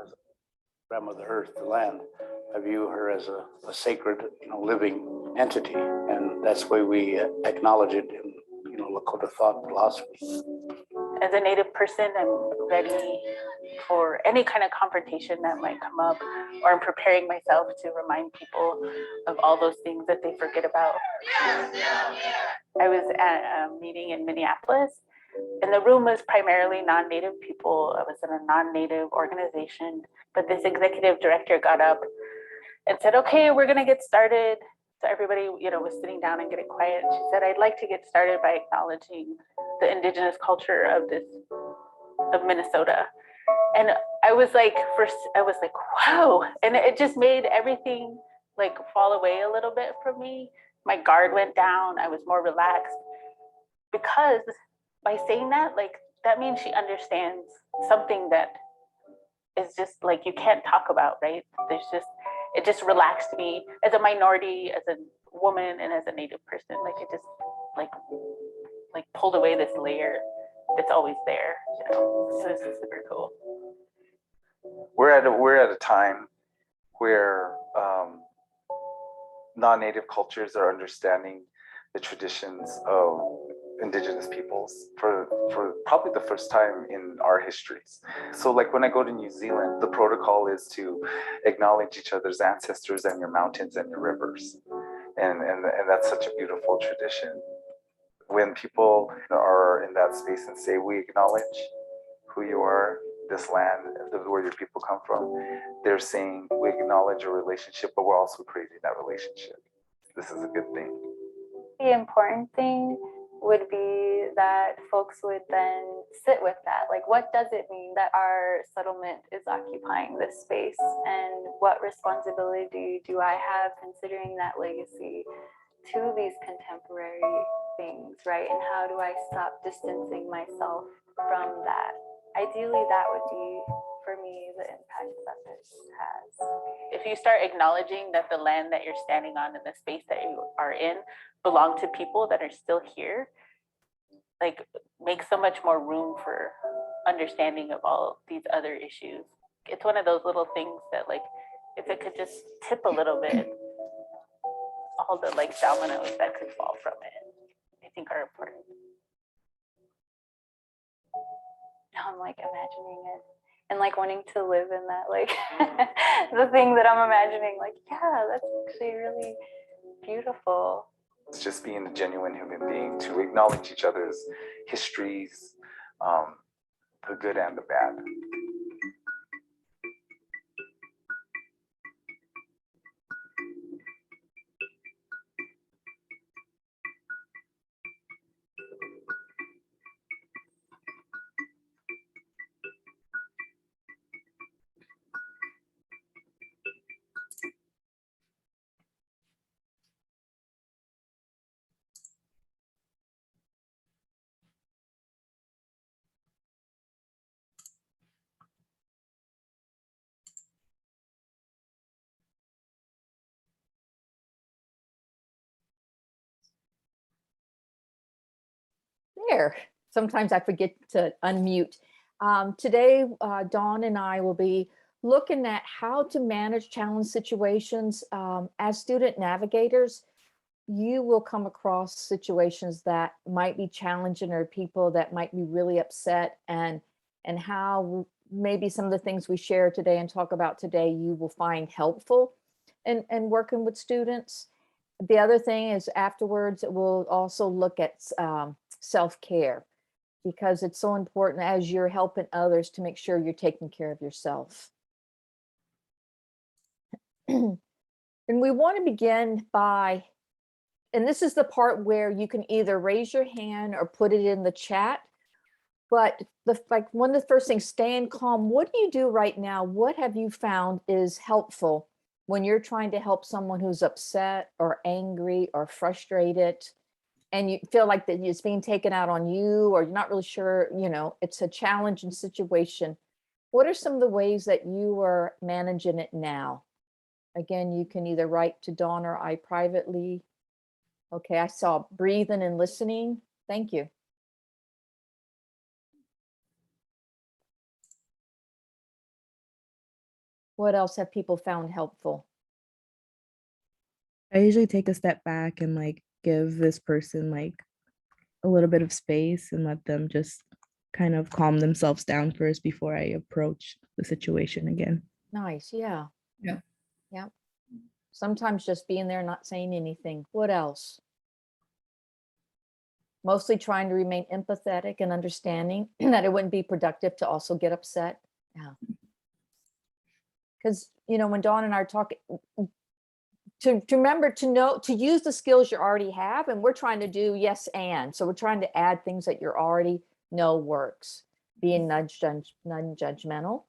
as grandmother earth, the land. I view her as a sacred, living entity, and that's why we acknowledge it in, Lakota thought and philosophy. As a Native person, I'm ready for any kind of confrontation that might come up, or I'm preparing myself to remind people of all those things that they forget about. I was at a meeting in Minneapolis, and the room was primarily non-Native people. I was in a non-Native organization, but this executive director got up and said, okay, we're gonna get started. So everybody, was sitting down and getting quiet. She said, I'd like to get started by acknowledging the indigenous culture of Minnesota. And I was like, wow. And it just made everything like fall away a little bit from me. My guard went down. I was more relaxed because by saying that, like, that means she understands something that is just like, you can't talk about, right? It just relaxed me as a minority, as a woman, and as a Native person. Like, it just like pulled away this layer that's always there, So this is super cool. We're at a time where non-Native cultures are understanding the traditions of Indigenous peoples for probably the first time in our histories. So like when I go to New Zealand, the protocol is to acknowledge each other's ancestors and your mountains and your rivers. And that's such a beautiful tradition. When people are in that space and say, we acknowledge who you are, this land, where your people come from, they're saying we acknowledge a relationship, but we're also creating that relationship. This is a good thing. The important thing would be that folks would then sit with that. Like, what does it mean that our settlement is occupying this space? And what responsibility do I have considering that legacy to these contemporary things, right? And how do I stop distancing myself from that? Ideally, that would be, for me, the impact that this has. If you start acknowledging that the land that you're standing on and the space that you are in belong to people that are still here, like, make so much more room for understanding of all these other issues. It's one of those little things that, like, if it could just tip a little bit, all the like dominoes that could fall from it, I think are important. Now I'm like imagining it and like wanting to live in that, like the thing that I'm imagining, like, yeah, that's actually really beautiful. It's just being a genuine human being, to acknowledge each other's histories, the good and the bad. There. Sometimes I forget to unmute. Today, Dawn and I will be looking at how to manage challenge situations. As student navigators, you will come across situations that might be challenging, or people that might be really upset, and how maybe some of the things we share today and talk about today you will find helpful in working with students. The other thing is, afterwards we'll also look at self-care, because it's so important as you're helping others to make sure you're taking care of yourself. And we want to begin by, and this is the part where you can either raise your hand or put it in the chat, but one of the first things, staying calm. What do you do right now? What have you found is helpful when you're trying to help someone who's upset or angry or frustrated, and you feel like that it's being taken out on you, or you're not really sure, it's a challenging situation? What are some of the ways that you are managing it now? Again, you can either write to Dawn or I privately. Okay, I saw breathing and listening. Thank you. What else have people found helpful? I usually take a step back and like give this person like a little bit of space and let them just kind of calm themselves down first before I approach the situation again. Nice, yeah. Yeah. Yeah. Sometimes just being there, not saying anything. What else? Mostly trying to remain empathetic and understanding that it wouldn't be productive to also get upset. Yeah. Because, you know, when Dawn and I are talking, to remember to know, to use the skills you already have, and we're trying to do yes and. So we're trying to add things that you already know works. Being non-judgmental,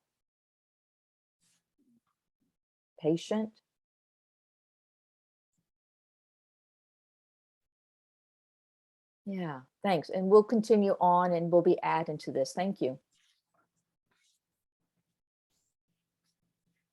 patient. Yeah, thanks. And we'll continue on and we'll be adding to this. Thank you.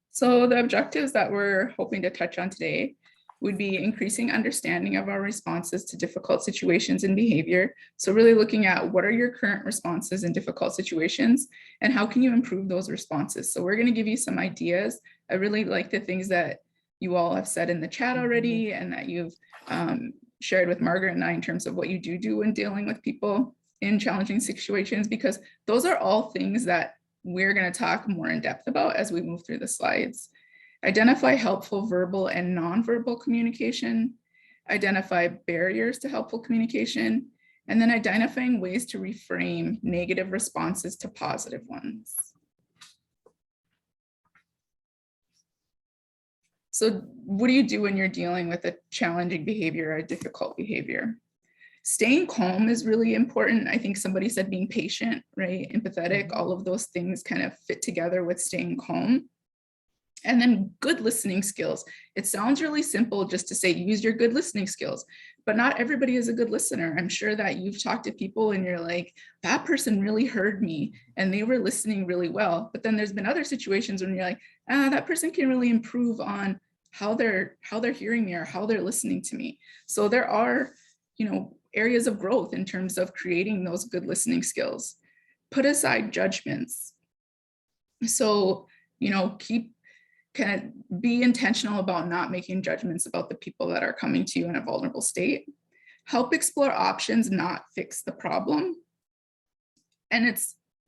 So the objectives that we're hoping to touch on today would be increasing understanding of our responses to difficult situations and behavior. So really looking at what are your current responses in difficult situations and how can you improve those responses? So we're going to give you some ideas. I really like the things that you all have said in the chat already and that you've shared with Margaret and I in terms of what you do when dealing with people in challenging situations, because those are all things that we're going to talk more in depth about as we move through the slides. Identify helpful verbal and nonverbal communication, identify barriers to helpful communication, and then identifying ways to reframe negative responses to positive ones. So what do you do when you're dealing with a challenging behavior or a difficult behavior? Staying calm is really important. I think somebody said being patient, right? Empathetic, all of those things kind of fit together with staying calm. And then good listening skills. It sounds really simple just to say use your good listening skills, but not everybody is a good listener. I'm sure that you've talked to people and you're like, that person really heard me and they were listening really well. But then there's been other situations when you're like, that person can really improve on how they're hearing me or how they're listening to me. So there are, you know, areas of growth in terms of creating those good listening skills. Put aside judgments. So, you know, kind of be intentional about not making judgments about the people that are coming to you in a vulnerable state. Help explore options, not fix the problem. And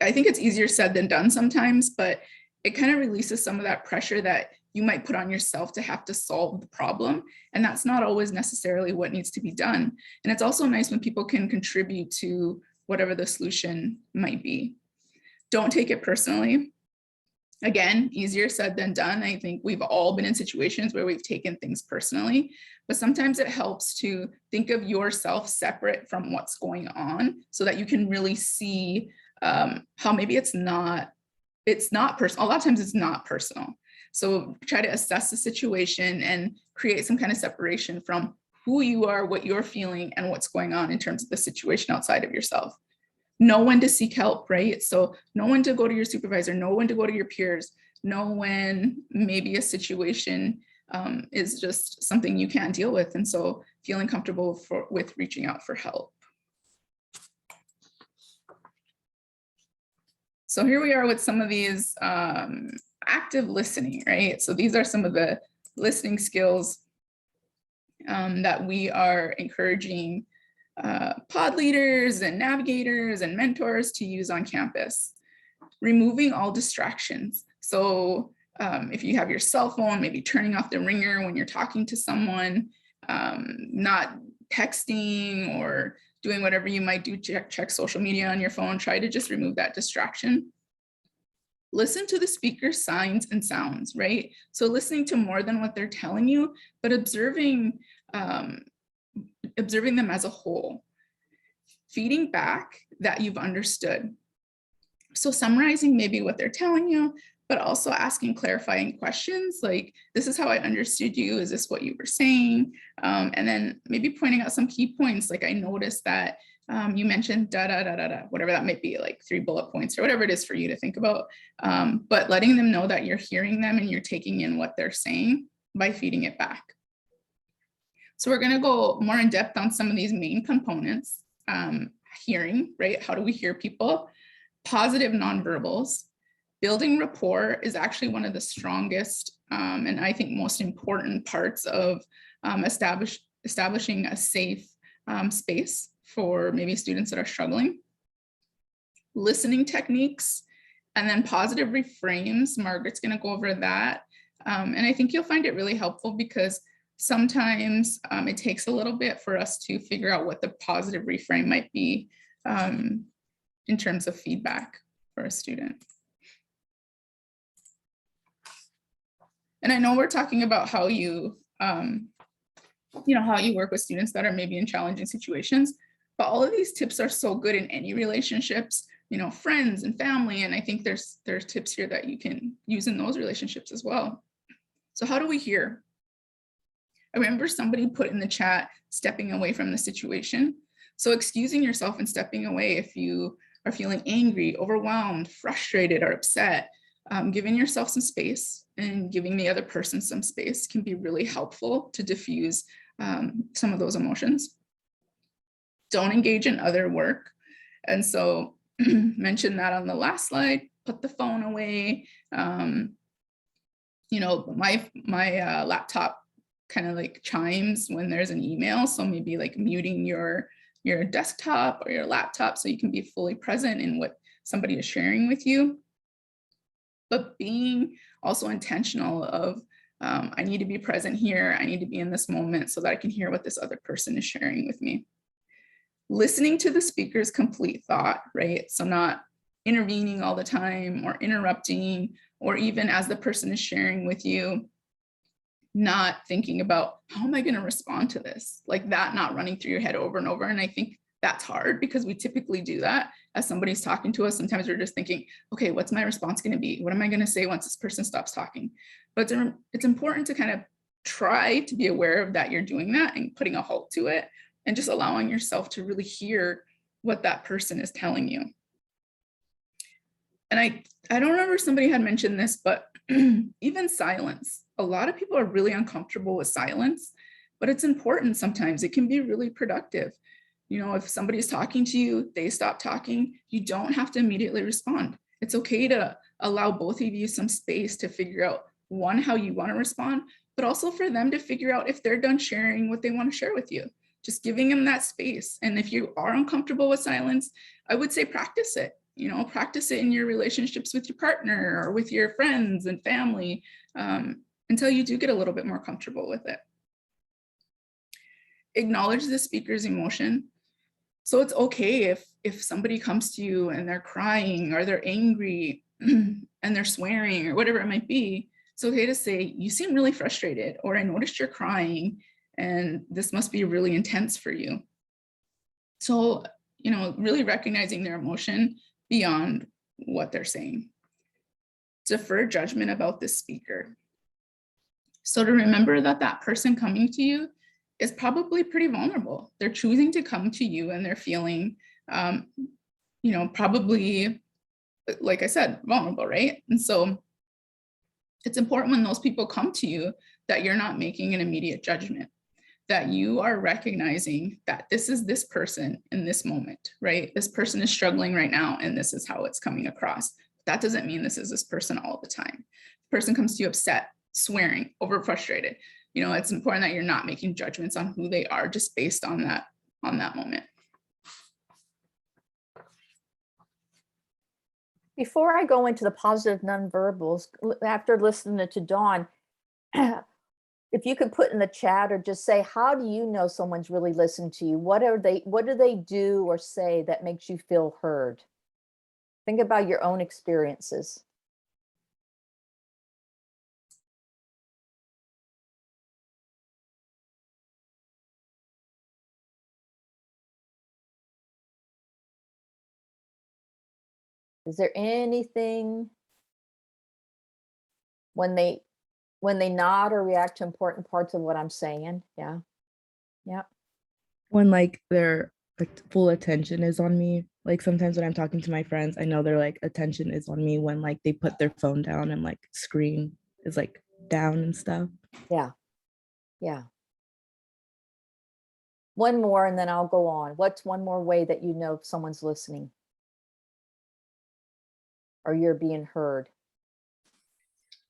I think it's easier said than done sometimes, but it kind of releases some of that pressure that you might put on yourself to have to solve the problem. And that's not always necessarily what needs to be done. And it's also nice when people can contribute to whatever the solution might be. Don't take it personally. Again, easier said than done. I think we've all been in situations where we've taken things personally, but sometimes it helps to think of yourself separate from what's going on so that you can really see how maybe it's not personal. A lot of times it's not personal. So try to assess the situation and create some kind of separation from who you are, what you're feeling, and what's going on in terms of the situation outside of yourself. Know when to seek help, right? So know when to go to your supervisor, know when to go to your peers, know when maybe a situation is just something you can't deal with. And so feeling comfortable with reaching out for help. So here we are with some of these active listening, right? So these are some of the listening skills that we are encouraging pod leaders and navigators and mentors to use on campus. Removing all distractions. So if you have your cell phone, maybe turning off the ringer when you're talking to someone, not texting or doing whatever you might do, check social media on your phone, try to just remove that distraction. Listen to the speaker's signs and sounds, right? So listening to more than what they're telling you, but observing them as a whole, feeding back that you've understood. So summarizing maybe what they're telling you, but also asking clarifying questions like, this is how I understood you. Is this what you were saying? And then maybe pointing out some key points. Like I noticed that you mentioned whatever that might be, like 3 bullet points or whatever it is for you to think about. But letting them know that you're hearing them and you're taking in what they're saying by feeding it back. So we're going to go more in depth on some of these main components. Hearing, right? How do we hear people? Positive nonverbals, building rapport is actually one of the strongest and I think most important parts of establishing a safe space for maybe students that are struggling. Listening techniques, and then positive reframes. Margaret's going to go over that. And I think you'll find it really helpful because sometimes it takes a little bit for us to figure out what the positive reframe might be in terms of feedback for a student. And I know we're talking about how you, how you work with students that are maybe in challenging situations, but all of these tips are so good in any relationships, friends and family. And I think there's tips here that you can use in those relationships as well. So how do we hear? I remember somebody put in the chat, stepping away from the situation. So excusing yourself and stepping away if you are feeling angry, overwhelmed, frustrated, or upset, giving yourself some space and giving the other person some space can be really helpful to diffuse some of those emotions. Don't engage in other work. And so mentioned that on the last slide, put the phone away. My laptop kind of like chimes when there's an email. So maybe like muting your desktop or your laptop so you can be fully present in what somebody is sharing with you. But being also intentional of, I need to be present here. I need to be in this moment so that I can hear what this other person is sharing with me. Listening to the speaker's complete thought, right? So not intervening all the time or interrupting, or even as the person is sharing with you, not thinking about how am I going to respond to this? Like that not running through your head over and over. And I think that's hard because we typically do that as somebody's talking to us. Sometimes we're just thinking, okay, what's my response going to be? What am I going to say once this person stops talking? But it's important to kind of try to be aware of that you're doing that and putting a halt to it and just allowing yourself to really hear what that person is telling you. And I don't remember if somebody had mentioned this, but even silence. A lot of people are really uncomfortable with silence, but it's important sometimes. It can be really productive. If somebody's talking to you, they stop talking, you don't have to immediately respond. It's okay to allow both of you some space to figure out, one, how you want to respond, but also for them to figure out if they're done sharing what they want to share with you. Just giving them that space. And if you are uncomfortable with silence, I would say practice it. Practice it in your relationships with your partner or with your friends and family until you do get a little bit more comfortable with it. Acknowledge the speaker's emotion. So it's okay if somebody comes to you and they're crying or they're angry and they're swearing or whatever it might be. It's okay to say, you seem really frustrated, or I noticed you're crying and this must be really intense for you. So, really recognizing their emotion beyond what they're saying. Defer judgment about the speaker. So to remember that person coming to you is probably pretty vulnerable. They're choosing to come to you and they're feeling, probably, like I said, vulnerable, right? And so it's important when those people come to you that you're not making an immediate judgment, that you are recognizing that this is this person in this moment, right? This person is struggling right now and this is how it's coming across. That doesn't mean this is this person all the time. The person comes to you upset, swearing, over frustrated. It's important that you're not making judgments on who they are just based on that moment. Before I go into the positive nonverbals, after listening to Dawn, if you could put in the chat or just say, how do you know someone's really listened to you? What do they do or say that makes you feel heard? Think about your own experiences. Is there anything when they nod or react to important parts of what I'm saying? Yeah. Yeah. When like their full attention is on me. Like sometimes when I'm talking to my friends, I know their like attention is on me when like they put their phone down and like screen is like down and stuff. Yeah. Yeah. One more and then I'll go on. What's one more way that you know if someone's listening or you're being heard?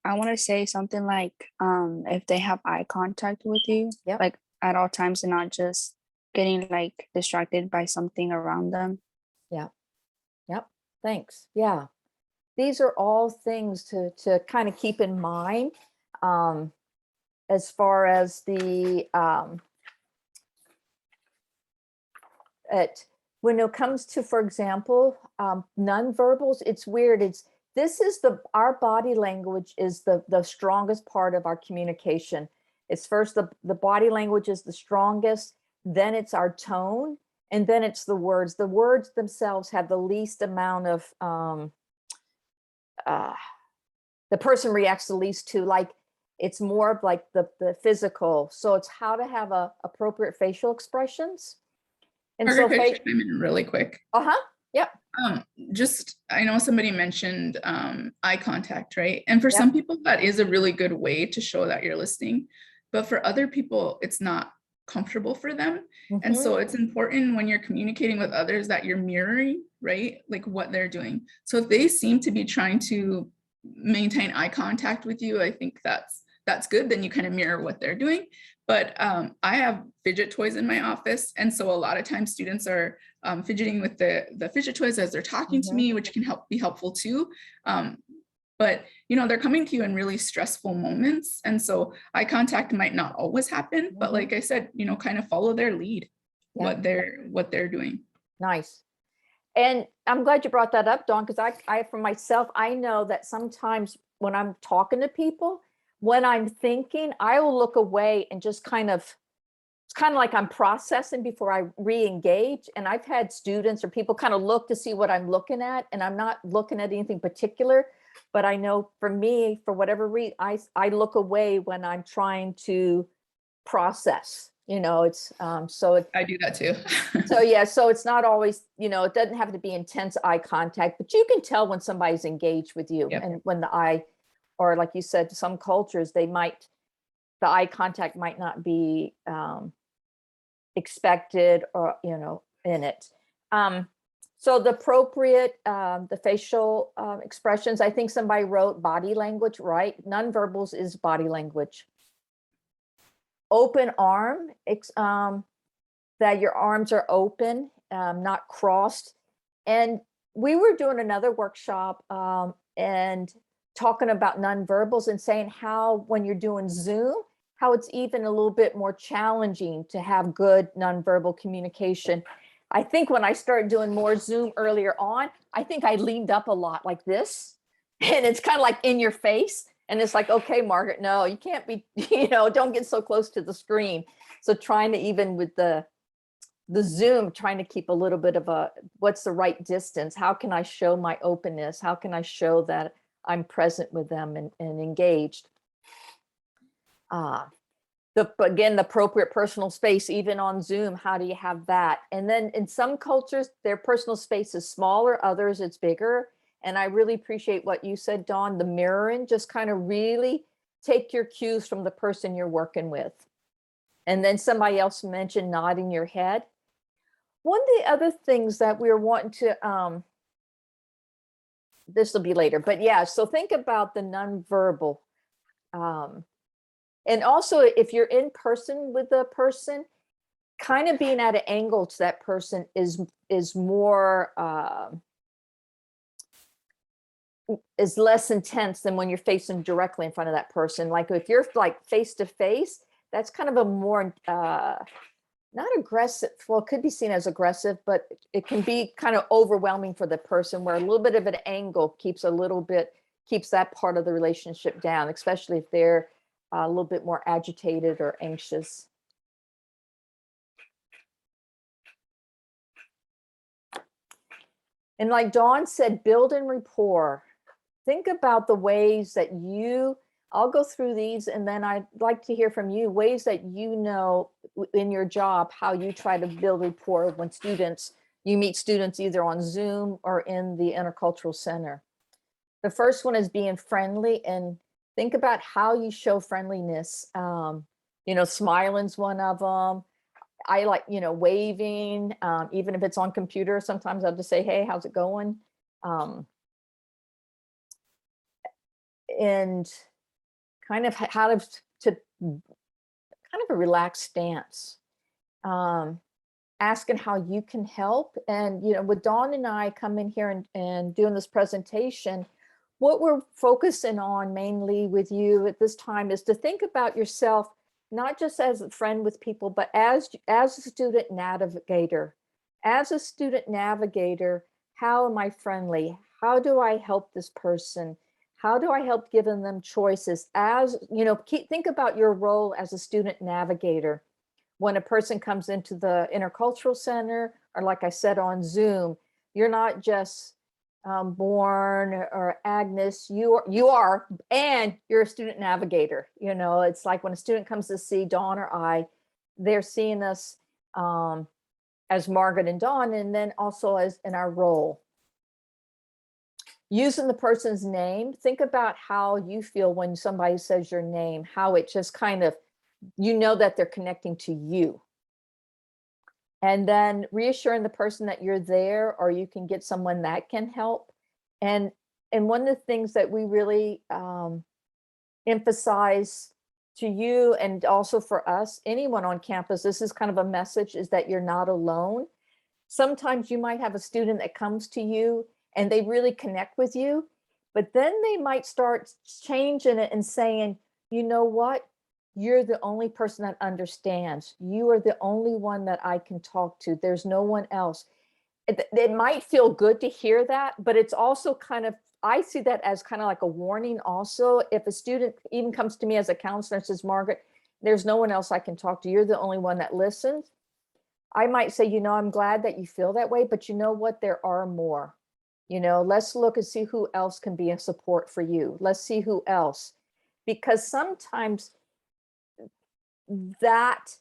I want to say something like, if they have eye contact with you, Yep. like at all times, and not just getting like distracted by something around them. Yep. Thanks. Yeah. These are all things to kind of keep in mind, as far as the, when it comes to, for example, nonverbals, it's weird. This is our body language is the strongest part of our communication. It's first the body language is the strongest, then it's our tone, and then it's the words. The words themselves have the least amount of, the person reacts the least to, like, it's more of like the physical. So it's how to have appropriate facial expressions. And so, Margaret, could I chime in really quick? Yep. Just, I know somebody mentioned eye contact, right? And for Yep. some people, that is a really good way to show that you're listening. But for other people, it's not comfortable for them. And so it's important when you're communicating with others that you're mirroring, right? Like what they're doing. So if they seem to be trying to maintain eye contact with you, I think that's good. Then you kind of mirror what they're doing. But I have fidget toys in my office. And so a lot of times students are fidgeting with the fidget toys as they're talking to me, which can be helpful too. But they're coming to you in really stressful moments. And so eye contact might not always happen, but like I said, kind of follow their lead, what they're doing. Nice. And I'm glad you brought that up, Dawn, because I, for myself, I know that sometimes when I'm talking to people, when I'm thinking, I will look away and just it's kind of like I'm processing before I re-engage. And I've had students or people kind of look to see what I'm looking at, and I'm not looking at anything particular, but I know for me, for whatever reason, I look away when I'm trying to process. It's I do that too. so yeah, so it's not always, it doesn't have to be intense eye contact, but you can tell when somebody's engaged with you. Yep. And when the eye, or like you said, some cultures, the eye contact might not be expected or, in it. So the appropriate, the facial expressions, I think somebody wrote body language, right? Nonverbals is body language. Open arm, that your arms are open, not crossed. And we were doing another workshop and talking about nonverbals and saying how when you're doing Zoom, how it's even a little bit more challenging to have good nonverbal communication. I think when I started doing more Zoom earlier on, I think I leaned up a lot like this, and it's kind of like in your face. And it's like, okay, Margaret, no, you can't be, don't get so close to the screen. So trying to, even with the Zoom, trying to keep a little bit of what's the right distance? How can I show my openness? How can I show that I'm present with them and engaged? Again, the appropriate personal space, even on Zoom, how do you have that? And then in some cultures, their personal space is smaller, others it's bigger. And I really appreciate what you said, Dawn, the mirroring, just kind of really take your cues from the person you're working with. And then somebody else mentioned nodding your head. One of the other things that we were wanting to, this will be later, but yeah, so think about the nonverbal. And also if you're in person with a person, kind of being at an angle to that person is more, is less intense than when you're facing directly in front of that person. Like if you're like face to face, that's kind of a more, not aggressive, well, it could be seen as aggressive, but it can be kind of overwhelming for the person, where a little bit of an angle keeps that part of the relationship down, especially if they're a little bit more agitated or anxious. And like Dawn said, building rapport. Think about the ways that I'll go through these, and then I'd like to hear from you, ways that in your job, how you try to build rapport when you meet students either on Zoom or in the Intercultural Center. The first one is being friendly, and think about how you show friendliness. Smiling's one of them. I like, waving, even if it's on computer, sometimes I'll just say, hey, how's it going? And kind of how to kind of a relaxed stance. Asking how you can help. And, with Dawn and I coming here and doing this presentation, what we're focusing on mainly with you at this time is to think about yourself, not just as a friend with people, but as a student navigator. As a student navigator, how am I friendly? How do I help this person? How do I help giving them choices? Think about your role as a student navigator. When a person comes into the Intercultural Center, or like I said on Zoom, you're not just Born or Agnes, you are, and you're a student navigator. It's like when a student comes to see Dawn or I, they're seeing us as Margaret and Dawn, and then also as in our role. Using the person's name, think about how you feel when somebody says your name, how it just kind of, that they're connecting to you. And then reassuring the person that you're there, or you can get someone that can help. And one of the things that we really emphasize to you, and also for us, anyone on campus, this is kind of a message, is that you're not alone. Sometimes you might have a student that comes to you and they really connect with you, but then they might start changing it and saying, you know what? You're the only person that understands. You are the only one that I can talk to. There's no one else. It might feel good to hear that, but it's also kind of, I see that as kind of like a warning also. If a student even comes to me as a counselor and says, Margaret, there's no one else I can talk to. You're the only one that listens. I might say, I'm glad that you feel that way, but you know what? There are more. Let's look and see who else can be a support for you. Let's see who else. Because sometimes with that,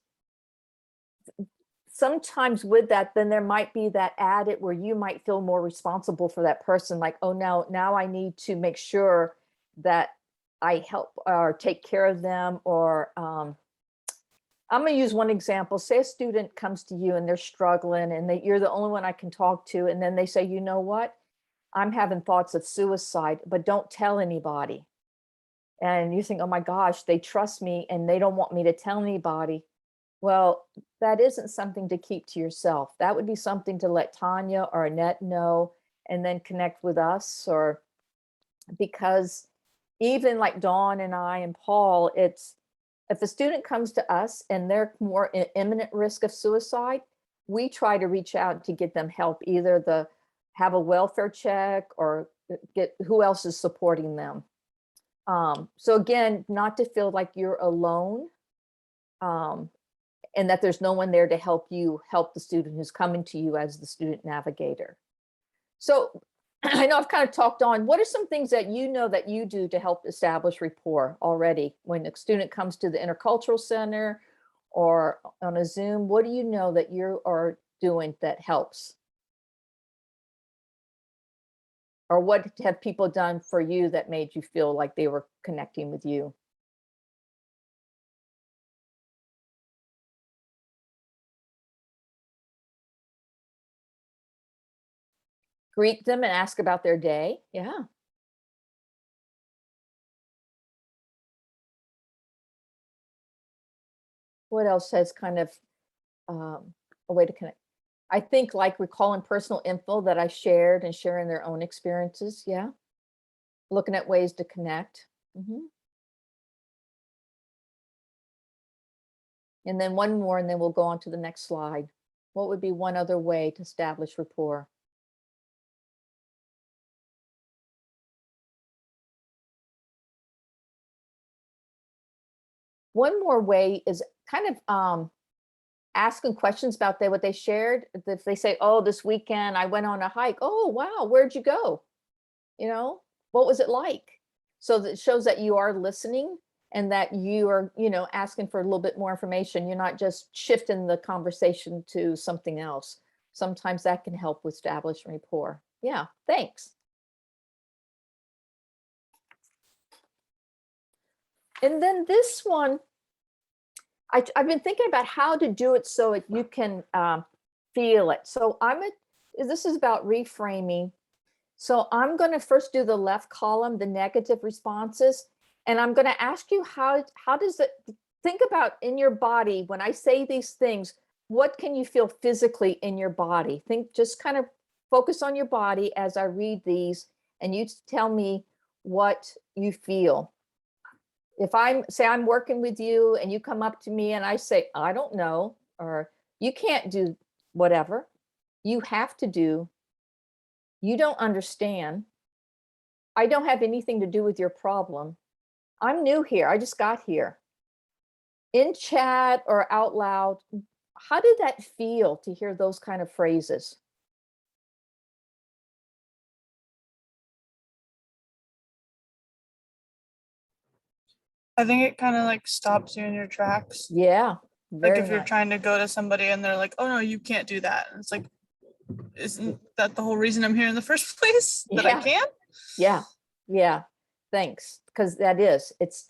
then there might be that added where you might feel more responsible for that person. Like, oh, now I need to make sure that I help or take care of them. Or I'm going to use one example. Say a student comes to you and they're struggling and you're the only one I can talk to. And then they say, you know what? I'm having thoughts of suicide, but don't tell anybody. And you think, oh my gosh, they trust me and they don't want me to tell anybody. Well, that isn't something to keep to yourself. That would be something to let Tanya or Annette know and then connect with us. Or because even like Dawn and I and Paul, it's if a student comes to us and they're more in imminent risk of suicide, we try to reach out to get them help, either have a welfare check or get who else is supporting them. So again, not to feel like you're alone, and that there's no one there to help the student who's coming to you as the student navigator. So I know I've kind of talked on, what are some things that that you do to help establish rapport already? When a student comes to the Intercultural Center or on a Zoom, what do you know that you are doing that helps? Or what have people done for you that made you feel like they were connecting with you? Greet them and ask about their day. Yeah. What else has kind of a way to connect? I think like recalling personal info that I shared and sharing their own experiences. Yeah. Looking at ways to connect. Mhm. And then one more, and then we'll go on to the next slide. What would be one other way to establish rapport? One more way is kind of asking questions about what they shared. If they say, oh, this weekend I went on a hike. Oh, wow, where'd you go? What was it like? So that shows that you are listening and that you are, asking for a little bit more information. You're not just shifting the conversation to something else. Sometimes that can help with establishing rapport. Yeah, thanks. And then this one, I've been thinking about how to do it so you can feel it. So this is about reframing. So I'm going to first do the left column, the negative responses. And I'm going to ask you, how does it, think about in your body, when I say these things, what can you feel physically in your body? Just kind of focus on your body as I read these, and you tell me what you feel. If I'm working with you and you come up to me and I say, I don't know, or you can't do whatever, you have to do, you don't understand, I don't have anything to do with your problem, I'm new here, I just got here. In chat or out loud, how did that feel to hear those kind of phrases? I think it kind of like stops you in your tracks. Yeah, Like very if you're nice. trying to go to somebody and they're like, oh no, you can't do that. And it's like, isn't that the whole reason I'm here in the first place? That I Yeah. can? Yeah, thanks. Because that is, it's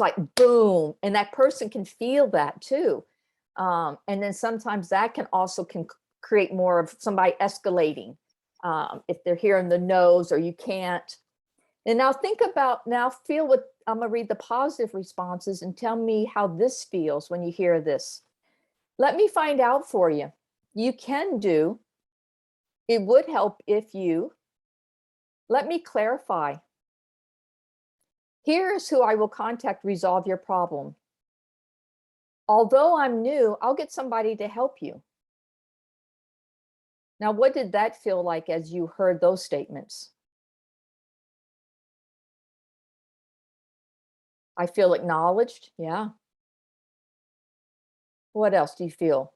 like boom, and that person can feel that too. And then sometimes that can create more of somebody escalating. If they're hearing the no's or you can't. And now feel what, I'm gonna read the positive responses and tell me how this feels when you hear this. Let me find out for you. You can do. It would help if you. Let me clarify. Here's who I will contact, resolve your problem. Although I'm new, I'll get somebody to help you. Now, what did that feel like as you heard those statements? I feel acknowledged. Yeah. What else do you feel?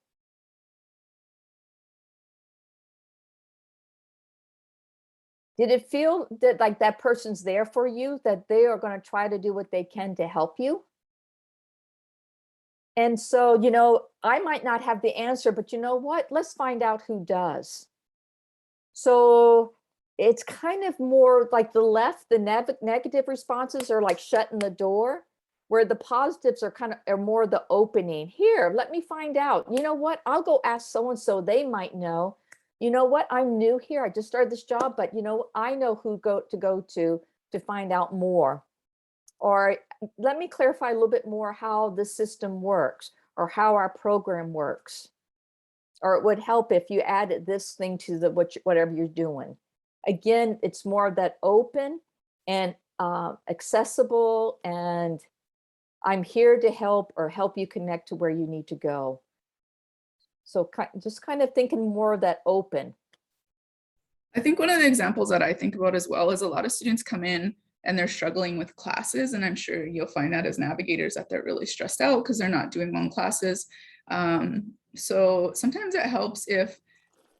Did it feel that like that person's there for you, that they are going to try to do what they can to help you? And so, I might not have the answer, but you know what? Let's find out who does. So it's kind of more like the negative responses are like shutting the door, where the positives are more the opening. Here, let me find out. You know what? I'll go ask so-and-so, they might know. You know what? I'm new here. I just started this job, but I know who to go to find out more. Or let me clarify a little bit more how the system works or how our program works. Or it would help if you added this thing to whatever you're doing. Again, it's more of that open and accessible, and I'm here to help or help you connect to where you need to go. So just kind of thinking more of that open. I think one of the examples that I think about as well is a lot of students come in and they're struggling with classes. And I'm sure you'll find that as navigators that they're really stressed out because they're not doing well in classes. So sometimes it helps if,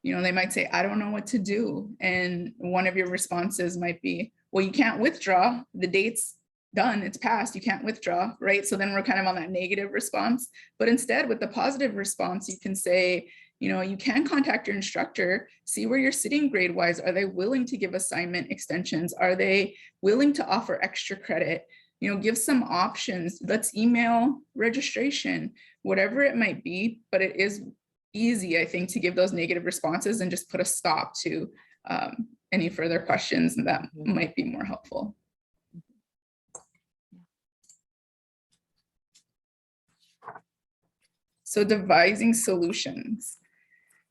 they might say, I don't know what to do. And one of your responses might be, well, you can't withdraw. The date's done, it's passed, you can't withdraw, right? So then we're kind of on that negative response. But instead, with the positive response, you can say, you can contact your instructor, see where you're sitting grade-wise. Are they willing to give assignment extensions? Are they willing to offer extra credit? Give some options. Let's email registration, whatever it might be. But it is easy, I think, to give those negative responses and just put a stop to any further questions, and that might be more helpful. So devising solutions.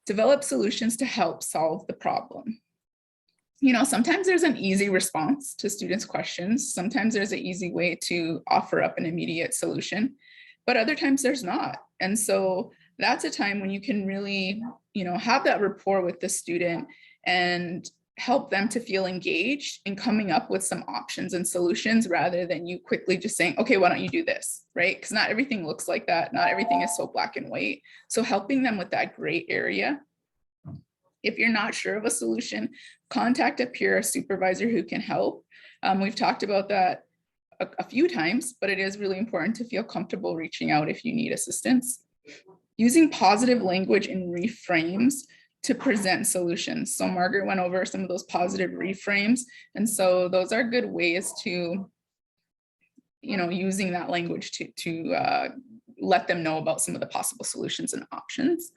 Develop solutions to help solve the problem. Sometimes there's an easy response to students' questions. Sometimes there's an easy way to offer up an immediate solution, but other times there's not. And so that's a time when you can really, have that rapport with the student and help them to feel engaged in coming up with some options and solutions, rather than you quickly just saying, okay, why don't you do this, right? Because not everything looks like that. Not everything is so black and white. So helping them with that gray area. If you're not sure of a solution, contact a peer, a supervisor who can help. We've talked about that a few times, but it is really important to feel comfortable reaching out if you need assistance. Using positive language and reframes to present solutions. So Margaret went over some of those positive reframes. And so those are good ways to, using that language to let them know about some of the possible solutions and options.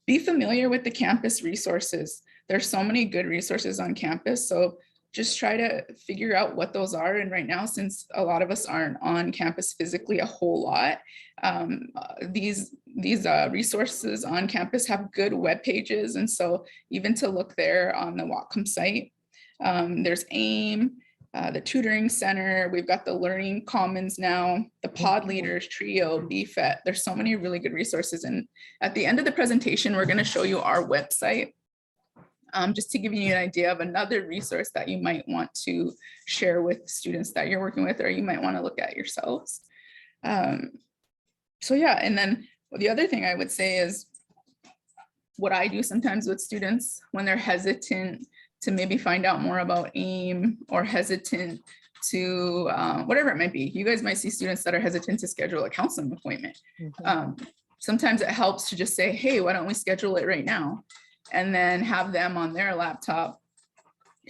Be familiar with the campus resources. There's so many good resources on campus. So just try to figure out what those are. And right now, since a lot of us aren't on campus physically a whole lot, these resources on campus have good web pages. And so even to look there on the Whatcom site, there's AIM, the Tutoring Center, we've got the Learning Commons now, the Pod Leaders, Trio, BFET. There's so many really good resources. And at the end of the presentation, we're going to show you our website. Just to give you an idea of another resource that you might want to share with students that you're working with, or you might want to look at yourselves. So yeah, and then the other thing I would say is what I do sometimes with students when they're hesitant to maybe find out more about AIM or hesitant to whatever it might be. You guys might see students that are hesitant to schedule a counseling appointment. Sometimes it helps to just say, hey, why don't we schedule it right now? And then have them on their laptop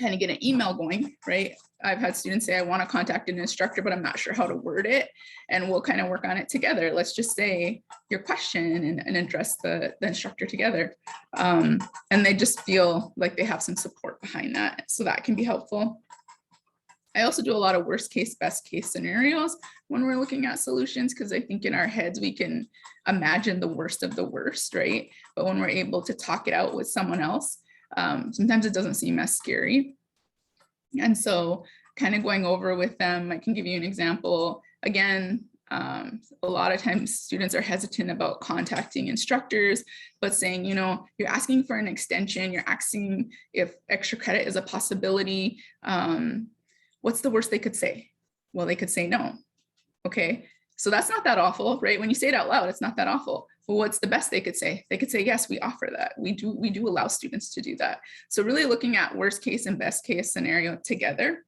kind of get an email going, right? I've had students say, I want to contact an instructor, but I'm not sure how to word it. And we'll kind of work on it together. Let's just say your question and address the instructor together. And they just feel like they have some support behind that. So that can be helpful. I also do a lot of worst case, best case scenarios when we're looking at solutions, because I think in our heads, we can imagine the worst of the worst, right? But when we're able to talk it out with someone else, sometimes it doesn't seem as scary. And so kind of going over with them, I can give you an example. Again, a lot of times students are hesitant about contacting instructors, but saying, you know, you're asking for an extension, you're asking if extra credit is a possibility. What's the worst they could say? Well, they could say no. Okay, so that's not that awful, right? When you say it out loud, it's not that awful. Well, what's the best they could say? They could say, yes, we offer that. We do allow students to do that. So really looking at worst case and best case scenario together,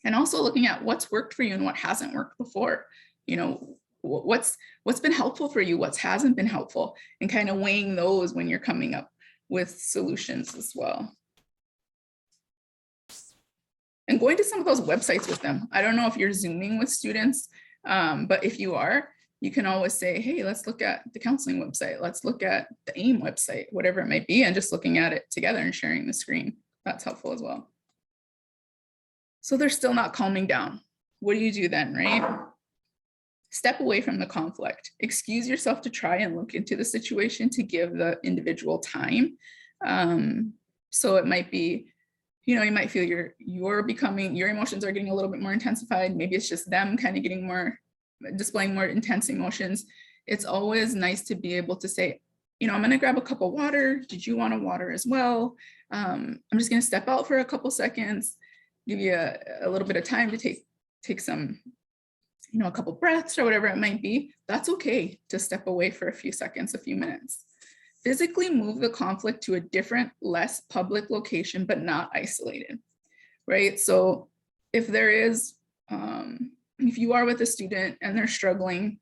and also looking at what's worked for you and what hasn't worked before. You know, what's been helpful for you, what hasn't been helpful, and kind of weighing those when you're coming up with solutions as well. And going to some of those websites with them. I don't know if you're Zooming with students, but if you are, you can always say, hey, let's look at the counseling website. Let's look at the AIM website, whatever it might be, and just looking at it together and sharing the screen. That's helpful as well. So they're still not calming down. What do you do then, right? Step away from the conflict. Excuse yourself to try and look into the situation to give the individual time. So it might be, you know, you might feel your emotions are getting a little bit more intensified. Maybe it's just them kind of displaying more intense emotions. It's always nice to be able to say, you know, I'm going to grab a cup of water. Did you want a water as well? I'm just going to step out for a couple seconds, give you a little bit of time to take some, you know, a couple breaths or whatever it might be. That's okay to step away for a few seconds, a few minutes. Physically move the conflict to a different, less public location, but not isolated, right? So if there is, if you are with a student and they're struggling,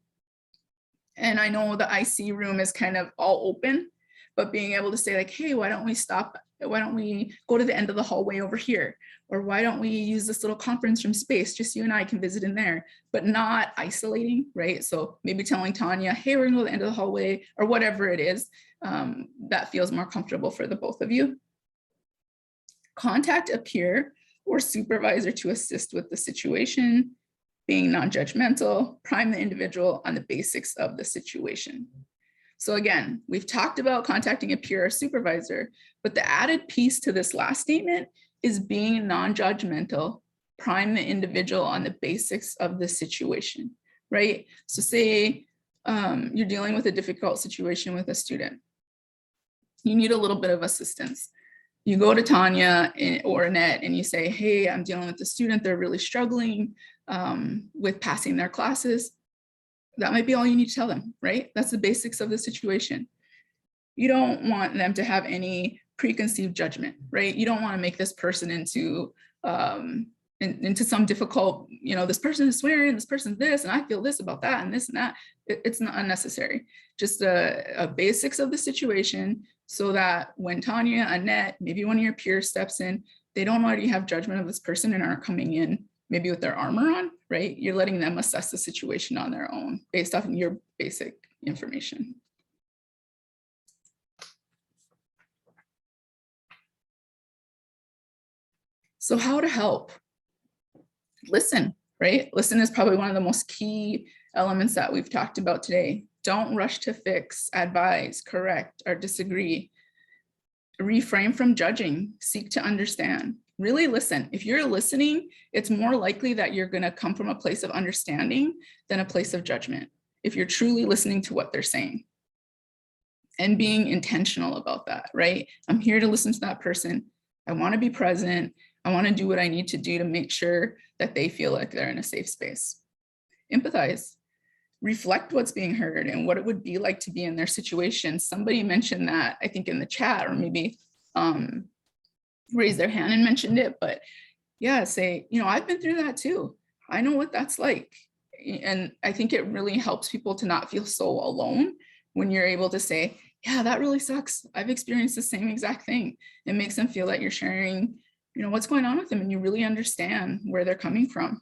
and I know the IC room is kind of all open, but being able to say like, hey, why don't we stop? Why don't we go to the end of the hallway over here? Or why don't we use this little conference room space? Just you and I can visit in there, but not isolating, right? So maybe telling Tanya, hey, we're gonna go to the end of the hallway, or whatever it is, that feels more comfortable for the both of you. Contact a peer or supervisor to assist with the situation. Being non-judgmental, prime the individual on the basics of the situation. So again, we've talked about contacting a peer or supervisor, but the added piece to this last statement is being non-judgmental, prime the individual on the basics of the situation, right? So say you're dealing with a difficult situation with a student. You need a little bit of assistance. You go to Tanya or Annette and you say, hey, I'm dealing with a student, they're really struggling with passing their classes. That might be all you need to tell them, right? That's the basics of the situation. You don't want them to have any preconceived judgment, right? You don't want to make this person into some difficult, you know, this person is swearing, this person's this, and I feel this about that and this and that. It's not unnecessary. Just a basics of the situation, so that when Tanya, Annette, maybe one of your peers steps in, they don't already have judgment of this person and aren't coming in maybe with their armor on, right? You're letting them assess the situation on their own based off of your basic information. So how to help? Listen, right? Listen is probably one of the most key elements that we've talked about today. Don't rush to fix, advise, correct, or disagree. Refrain from judging, seek to understand. Really listen. If you're listening, it's more likely that you're going to come from a place of understanding than a place of judgment. If you're truly listening to what they're saying and being intentional about that, right? I'm here to listen to that person. I want to be present. I want to do what I need to do to make sure that they feel like they're in a safe space. Empathize. Reflect what's being heard and what it would be like to be in their situation. Somebody mentioned that, I think in the chat, or maybe raised their hand and mentioned it, but yeah, say, you know, I've been through that too. I know what that's like. And I think it really helps people to not feel so alone when you're able to say, yeah, that really sucks. I've experienced the same exact thing. It makes them feel that you're sharing, you know, what's going on with them and you really understand where they're coming from.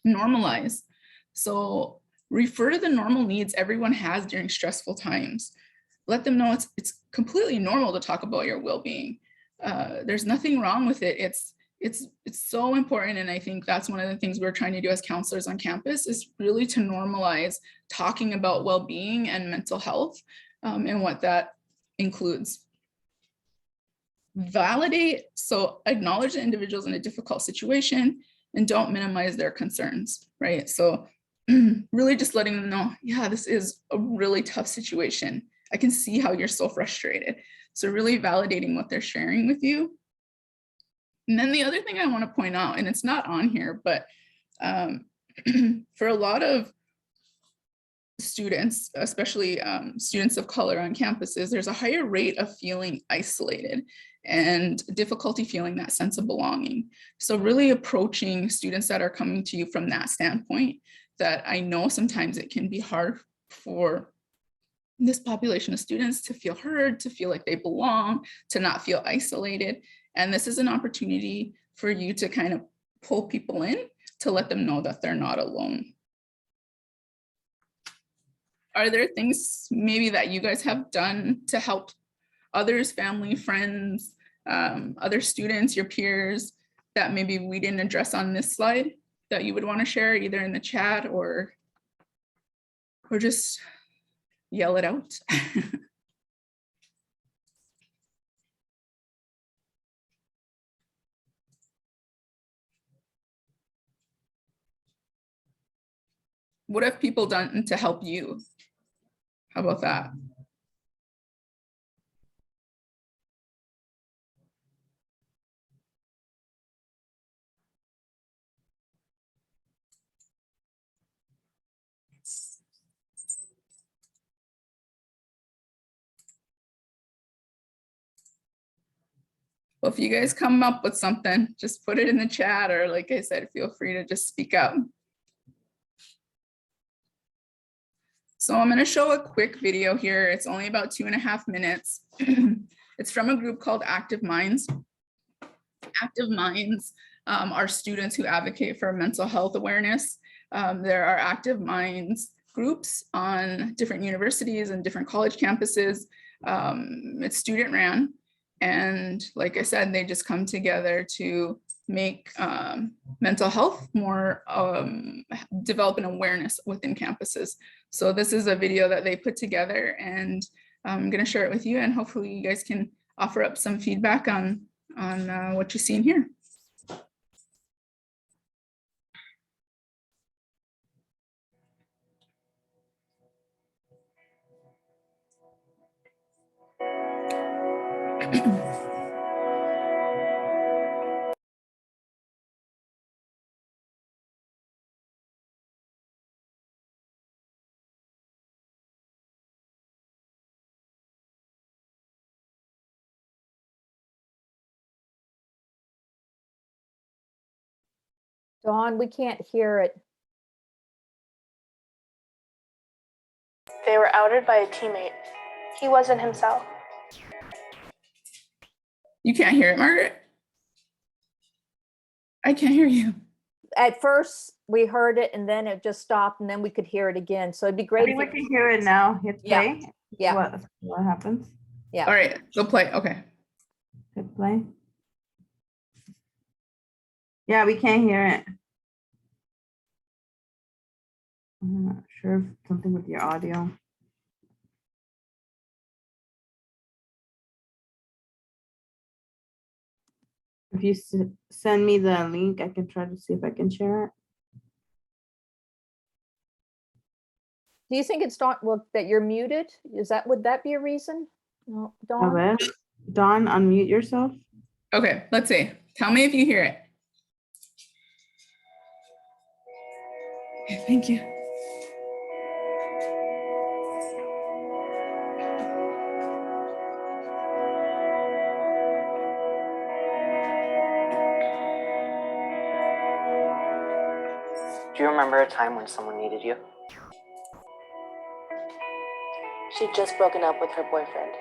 Normalize. So refer to the normal needs everyone has during stressful times. Let them know it's completely normal to talk about your well-being. There's nothing wrong with it. It's so important. And I think that's one of the things we're trying to do as counselors on campus is really to normalize talking about well-being and mental health and what that includes. Validate, so acknowledge the individuals in a difficult situation and don't minimize their concerns, right? So really just letting them know, yeah, this is a really tough situation. I can see how you're so frustrated. So really validating what they're sharing with you. And then the other thing I want to point out, and it's not on here, but for a lot of students, especially students of color on campuses, there's a higher rate of feeling isolated and difficulty feeling that sense of belonging. So really approaching students that are coming to you from that standpoint, that I know sometimes it can be hard for this population of students to feel heard, to feel like they belong, to not feel isolated. And this is an opportunity for you to kind of pull people in to let them know that they're not alone. Are there things maybe that you guys have done to help others, family, friends, other students, your peers, that maybe we didn't address on this slide that you would want to share either in the chat or just yell it out? What have people done to help you? How about that? Well, if you guys come up with something, just put it in the chat, or like I said, feel free to just speak up. So I'm going to show a quick video here. It's only about 2.5 minutes. It's from a group called Active Minds. Active Minds are students who advocate for mental health awareness. There are Active Minds groups on different universities and different college campuses. It's student ran. And like I said, they just come together to make mental health more, develop an awareness within campuses. So this is a video that they put together, and I'm going to share it with you, and hopefully you guys can offer up some feedback on what you see in here. Dawn, we can't hear it. They were outed by a teammate. He wasn't himself. You can't hear it, Margaret? I can't hear you. At first, we heard it and then it just stopped and then we could hear it again. So it'd be I great. think we can hear it now. Hit Yeah. play. Yeah. What happens? Yeah. All right, go play. Okay. Hit play. Yeah, we can't hear it. I'm not sure if something with your audio. If you send me the link, I can try to see if I can share it. Do you think it's well, that you're muted? Would that be a reason? No, A Dawn? ver. Dawn, unmute yourself. Okay, let's see. Tell me if you hear it. Okay, thank you. Do you remember a time when someone needed you? She'd just broken up with her boyfriend.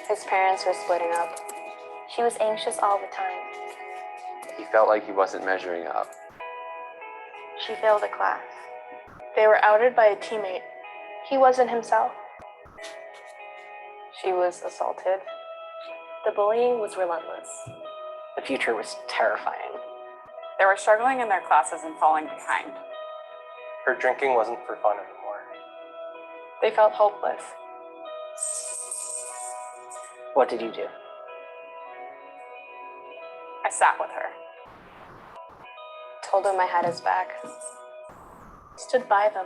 His parents were splitting up. She was anxious all the time. He felt like he wasn't measuring up. She failed a class. They were outed by a teammate. He wasn't himself. She was assaulted. The bullying was relentless. The future was terrifying. They were struggling in their classes and falling behind. Her drinking wasn't for fun anymore. They felt hopeless. What did you do? I sat with her. Told him I had his back. Stood by them.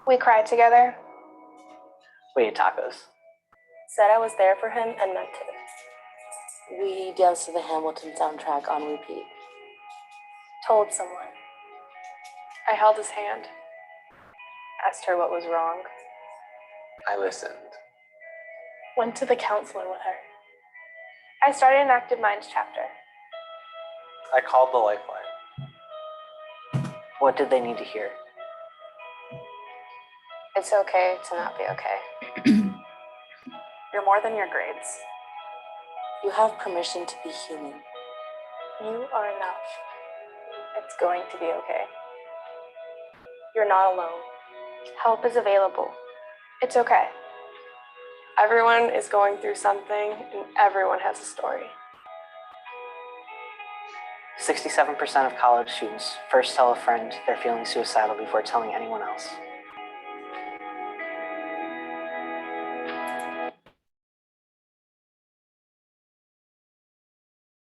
We cried together. We ate tacos. Said I was there for him and meant it. We danced to the Hamilton soundtrack on repeat. Told someone. I held his hand. Asked her what was wrong. I listened. Went to the counselor with her. I started an Active Minds chapter. I called the lifeline. What did they need to hear? It's okay to not be okay. You're more than your grades. You have permission to be human. You are enough. It's going to be okay. You're not alone. Help is available. It's okay. Everyone is going through something and everyone has a story. 67% of college students first tell a friend they're feeling suicidal before telling anyone else.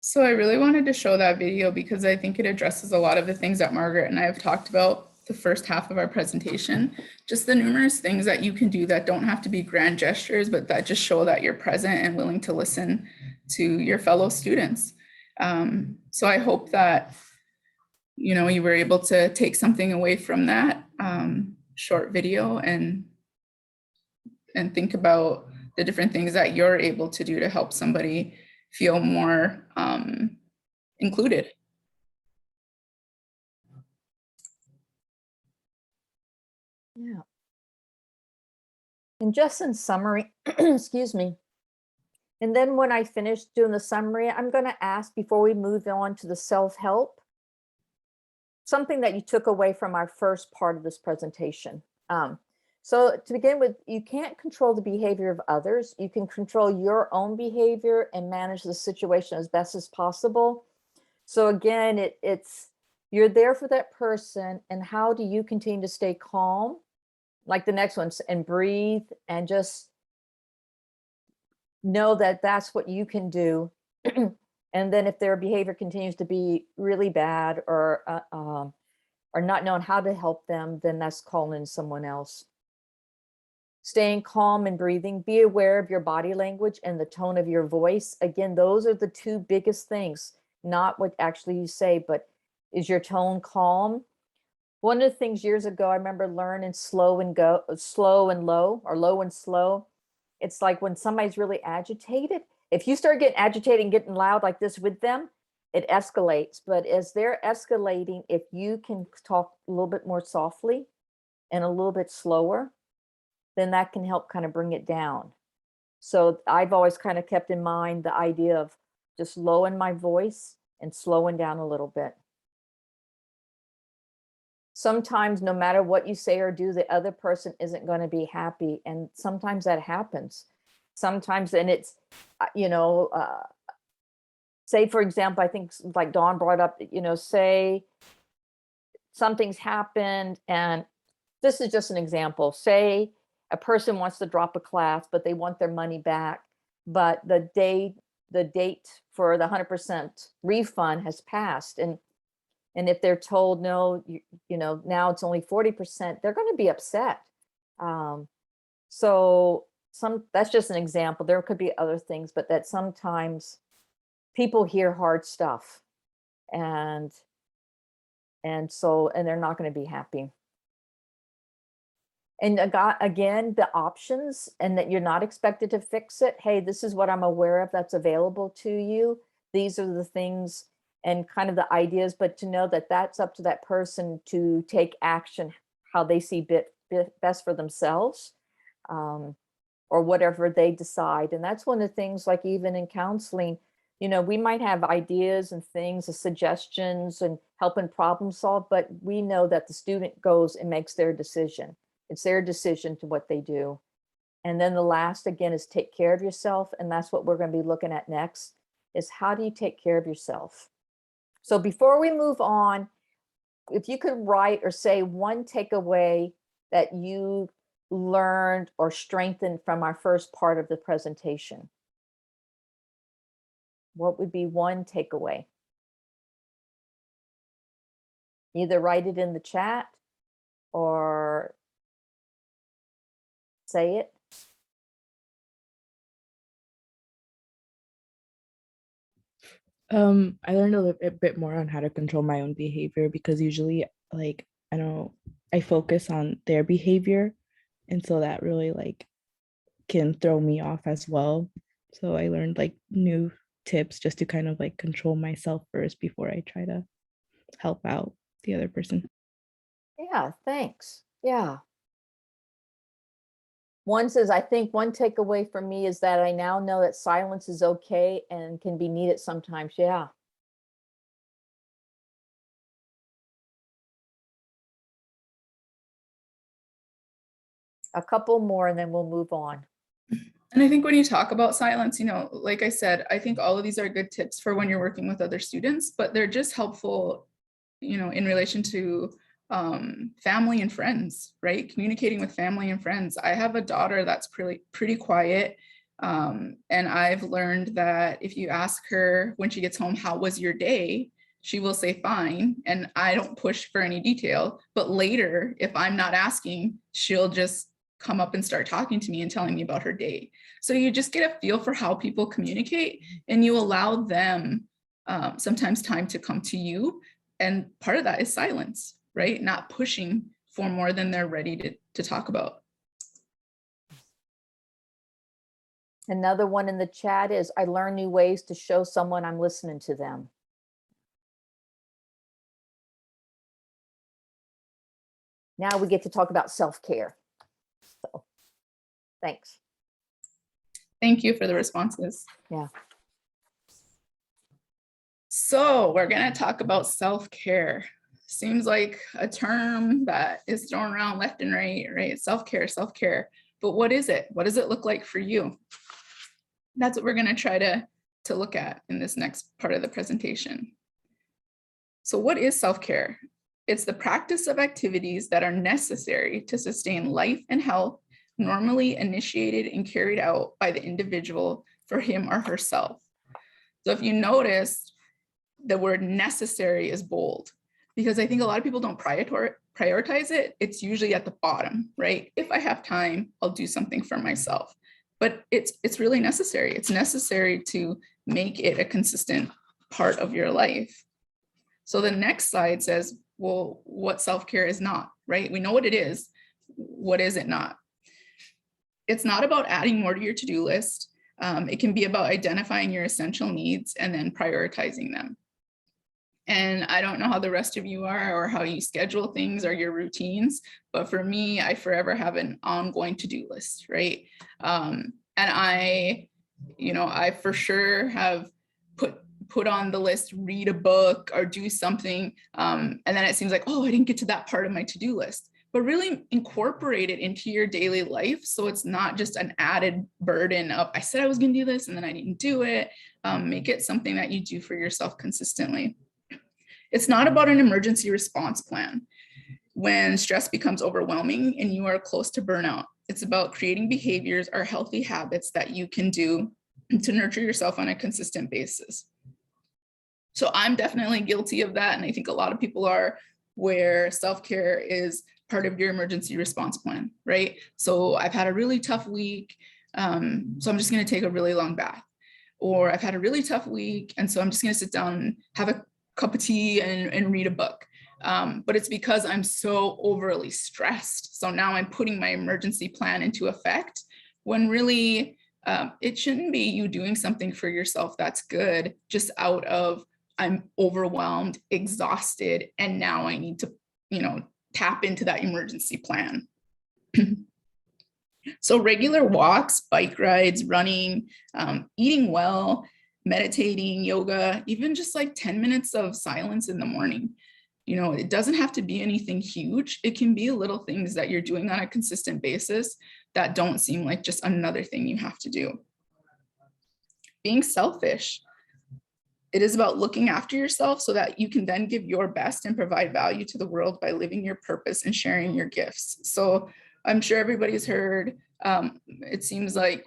So I really wanted to show that video because I think it addresses a lot of the things that Margaret and I have talked about the first half of our presentation. Just the numerous things that you can do that don't have to be grand gestures, but that just show that you're present and willing to listen to your fellow students. So I hope that, you know, you were able to take something away from that short video and think about the different things that you're able to do to help somebody feel more included. Yeah. And just in summary, excuse me. And then when I finish doing the summary, I'm going to ask before we move on to the self-help, something that you took away from our first part of this presentation. So to begin with, you can't control the behavior of others. You can control your own behavior and manage the situation as best as possible. So again, it's you're there for that person, and how do you continue to stay calm? Like the next one, and breathe and just know that that's what you can do. And then if their behavior continues to be really bad or not knowing how to help them, then that's calling someone else. Staying calm and breathing. Be aware of your body language and the tone of your voice. Again, those are the two biggest things, not what actually you say, but is your tone calm? One of the things years ago, I remember learning slow and low, or low and slow. It's like when somebody's really agitated, if you start getting agitated and getting loud like this with them, it escalates. But as they're escalating, if you can talk a little bit more softly and a little bit slower, then that can help kind of bring it down. So I've always kind of kept in mind the idea of just lowering my voice and slowing down a little bit. Sometimes no matter what you say or do, the other person isn't going to be happy. And sometimes that happens. Sometimes, and it's, say, for example, I think like Dawn brought up, say something's happened, and this is just an example. Say a person wants to drop a class, but they want their money back, but the date for the 100% refund has passed. And if they're told, no, now it's only 40%, they're going to be upset. So that's just an example. There could be other things, but that sometimes people hear hard stuff and they're not going to be happy. And again, the options, and that you're not expected to fix it. Hey, this is what I'm aware of that's available to you. These are the things and kind of the ideas, but to know that that's up to that person to take action, how they see best for themselves, or whatever they decide. And that's one of the things, like even in counseling, we might have ideas and things, and suggestions and helping problem solve, but we know that the student goes and makes their decision. It's their decision to what they do. And then the last, again, is take care of yourself. And that's what we're going to be looking at next, is how do you take care of yourself? So before we move on, if you could write or say one takeaway that you learned or strengthened from our first part of the presentation, what would be one takeaway? Either write it in the chat or say it. I learned a bit more on how to control my own behavior, because usually, like, I focus on their behavior, and so that really like can throw me off as well. So I learned like new tips just to kind of like control myself first before I try to help out the other person. Yeah, thanks. Yeah. One says, I think one takeaway for me is that I now know that silence is okay and can be needed sometimes. Yeah. A couple more and then we'll move on. And I think when you talk about silence, like I said, I think all of these are good tips for when you're working with other students, but they're just helpful, in relation to family and friends, right? Communicating with family and friends. I have a daughter that's pretty quiet. And I've learned that if you ask her when she gets home, how was your day? She will say fine. And I don't push for any detail, but later, if I'm not asking, she'll just come up and start talking to me and telling me about her day. So you just get a feel for how people communicate, and you allow them sometimes time to come to you. And part of that is silence, right? Not pushing for more than they're ready to talk about. Another one in the chat is, I learn new ways to show someone I'm listening to them. Now we get to talk about self-care. So, thanks. Thank you for the responses. Yeah. So we're going to talk about self-care. Seems like a term that is thrown around left and right? Self-care, self-care. But what is it? What does it look like for you? That's what we're going to try to look at in this next part of the presentation. So what is self-care? It's the practice of activities that are necessary to sustain life and health, normally initiated and carried out by the individual for him or herself. So if you notice, the word necessary is bold, because I think a lot of people don't prioritize it. It's usually at the bottom, right? If I have time, I'll do something for myself. But it's really necessary. It's necessary to make it a consistent part of your life. So the next slide says, well, what self-care is not, right? We know what it is. What is it not? It's not about adding more to your to-do list. It can be about identifying your essential needs and then prioritizing them. And I don't know how the rest of you are or how you schedule things or your routines, but for me, I forever have an ongoing to-do list, right? And I for sure have put on the list, read a book or do something. And then it seems like, oh, I didn't get to that part of my to-do list. but really incorporate it into your daily life. So it's not just an added burden of, I said I was going to do this and then I didn't do it. Make it something that you do for yourself consistently. It's not about an emergency response plan when stress becomes overwhelming and you are close to burnout. It's about creating behaviors or healthy habits that you can do to nurture yourself on a consistent basis. So I'm definitely guilty of that. And I think a lot of people are, where self-care is part of your emergency response plan, right? So I've had a really tough week, so I'm just going to take a really long bath. Or I've had a really tough week, and so I'm just going to sit down and have a cup of tea and read a book. But it's because I'm so overly stressed. So now I'm putting my emergency plan into effect, when really it shouldn't be you doing something for yourself that's good, just out of I'm overwhelmed, exhausted, and now I need to, tap into that emergency plan. So regular walks, bike rides, running, eating well, meditating, yoga, even just like 10 minutes of silence in the morning. It doesn't have to be anything huge. It can be little things that you're doing on a consistent basis that don't seem like just another thing you have to do. Being selfish. It is about looking after yourself so that you can then give your best and provide value to the world by living your purpose and sharing your gifts. So I'm sure everybody's heard, it seems like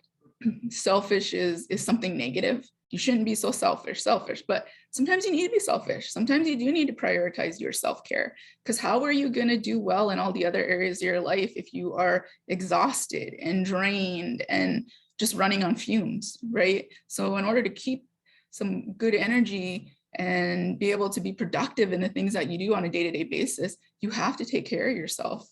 selfish is something negative. You shouldn't be so selfish, but sometimes you need to be selfish. Sometimes you do need to prioritize your self-care, because how are you going to do well in all the other areas of your life if you are exhausted and drained and just running on fumes, right? So in order to keep some good energy and be able to be productive in the things that you do on a day-to-day basis, you have to take care of yourself.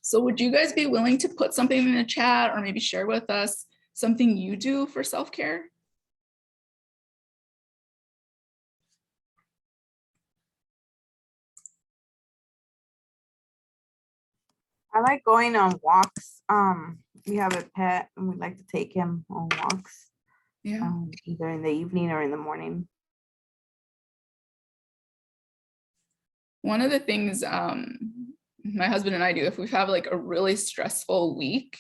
So would you guys be willing to put something in the chat or maybe share with us something you do for self-care? I like going on walks. We have a pet and we like to take him on walks. Yeah. Either in the evening or in the morning. One of the things my husband and I do if we have like a really stressful week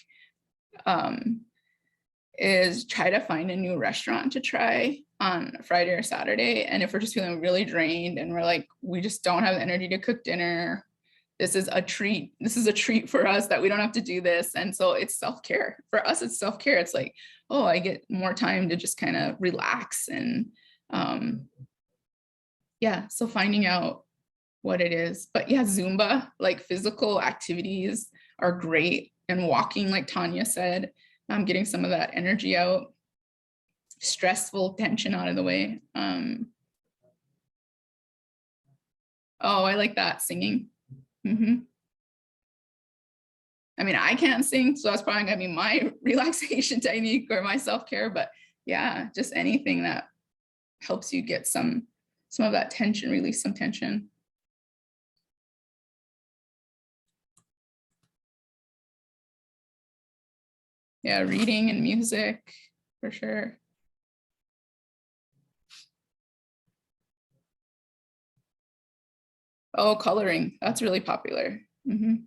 is try to find a new restaurant to try on Friday or Saturday. And if we're just feeling really drained and we're like, we just don't have the energy to cook dinner, this is a treat. This is a treat for us that we don't have to do this. And so it's self-care. For us, it's self-care. It's like, oh, I get more time to just kind of relax. And yeah, so finding out what it is. But yeah, Zumba, like physical activities are great. And walking, like Tanya said, getting some of that energy out, stressful tension out of the way. Oh, I like that, singing. I mean, I can't sing, so that's probably gonna be my relaxation technique or my self-care, but yeah, just anything that helps you get some of that tension, release some tension. Yeah, reading and music, for sure. Oh, coloring, that's really popular. Yep.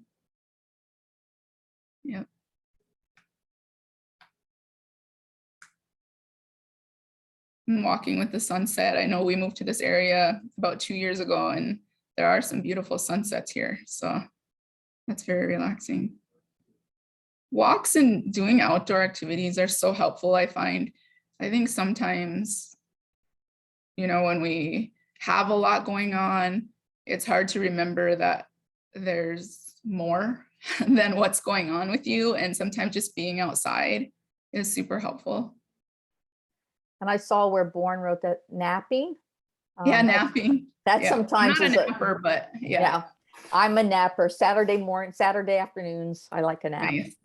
Walking with the sunset. I know we moved to this area about 2 years ago and there are some beautiful sunsets here. So that's very relaxing. Walks and doing outdoor activities are so helpful, I find. I think sometimes, when we have a lot going on, it's hard to remember that there's more than what's going on with you. And sometimes just being outside is super helpful. And I saw where Bourne wrote that napping. Yeah, napping. That sometimes I'm is not a napper, but yeah. I'm a napper. Saturday afternoons, I like a nap. Nice.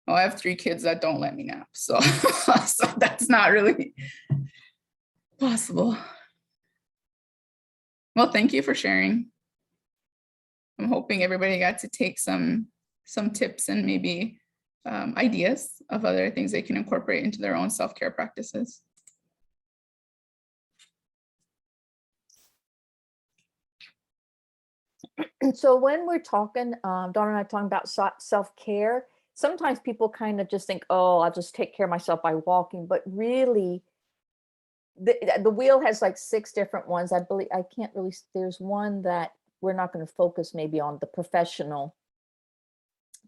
Oh, I have 3 kids that don't let me nap, so so that's not really possible. Well, thank you for sharing. I'm hoping everybody got to take some tips and maybe ideas of other things they can incorporate into their own self-care practices. And so when we're talking, Dawn and I talking about self-care, sometimes people kind of just think, oh, I'll just take care of myself by walking, but really the wheel has like 6 different ones. I believe, I can't really, there's one that we're not going to focus maybe on the professional,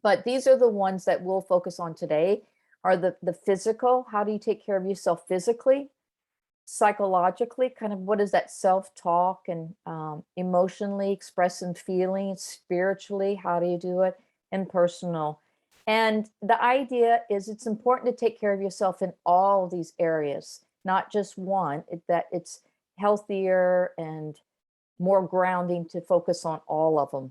but these are the ones that we'll focus on today are the physical. How do you take care of yourself physically? Psychologically, kind of what is that self-talk and emotionally expressing feelings, spiritually, how do you do it, and personal. And the idea is it's important to take care of yourself in all these areas, not just one, that it's healthier and more grounding to focus on all of them.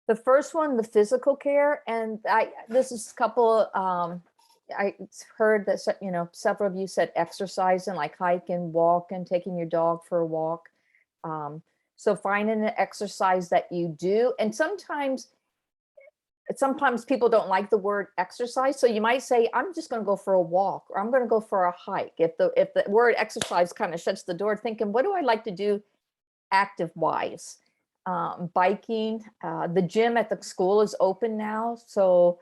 The first one, the physical care, and this is a couple, I heard that, you know, several of you said exercising, like hiking, walking, taking your dog for a walk. So finding an exercise that you do, and sometimes people don't like the word exercise. So you might say, I'm just going to go for a walk, or I'm going to go for a hike. If the word exercise kind of shuts the door, thinking, what do I like to do active wise? Biking, the gym at the school is open now. So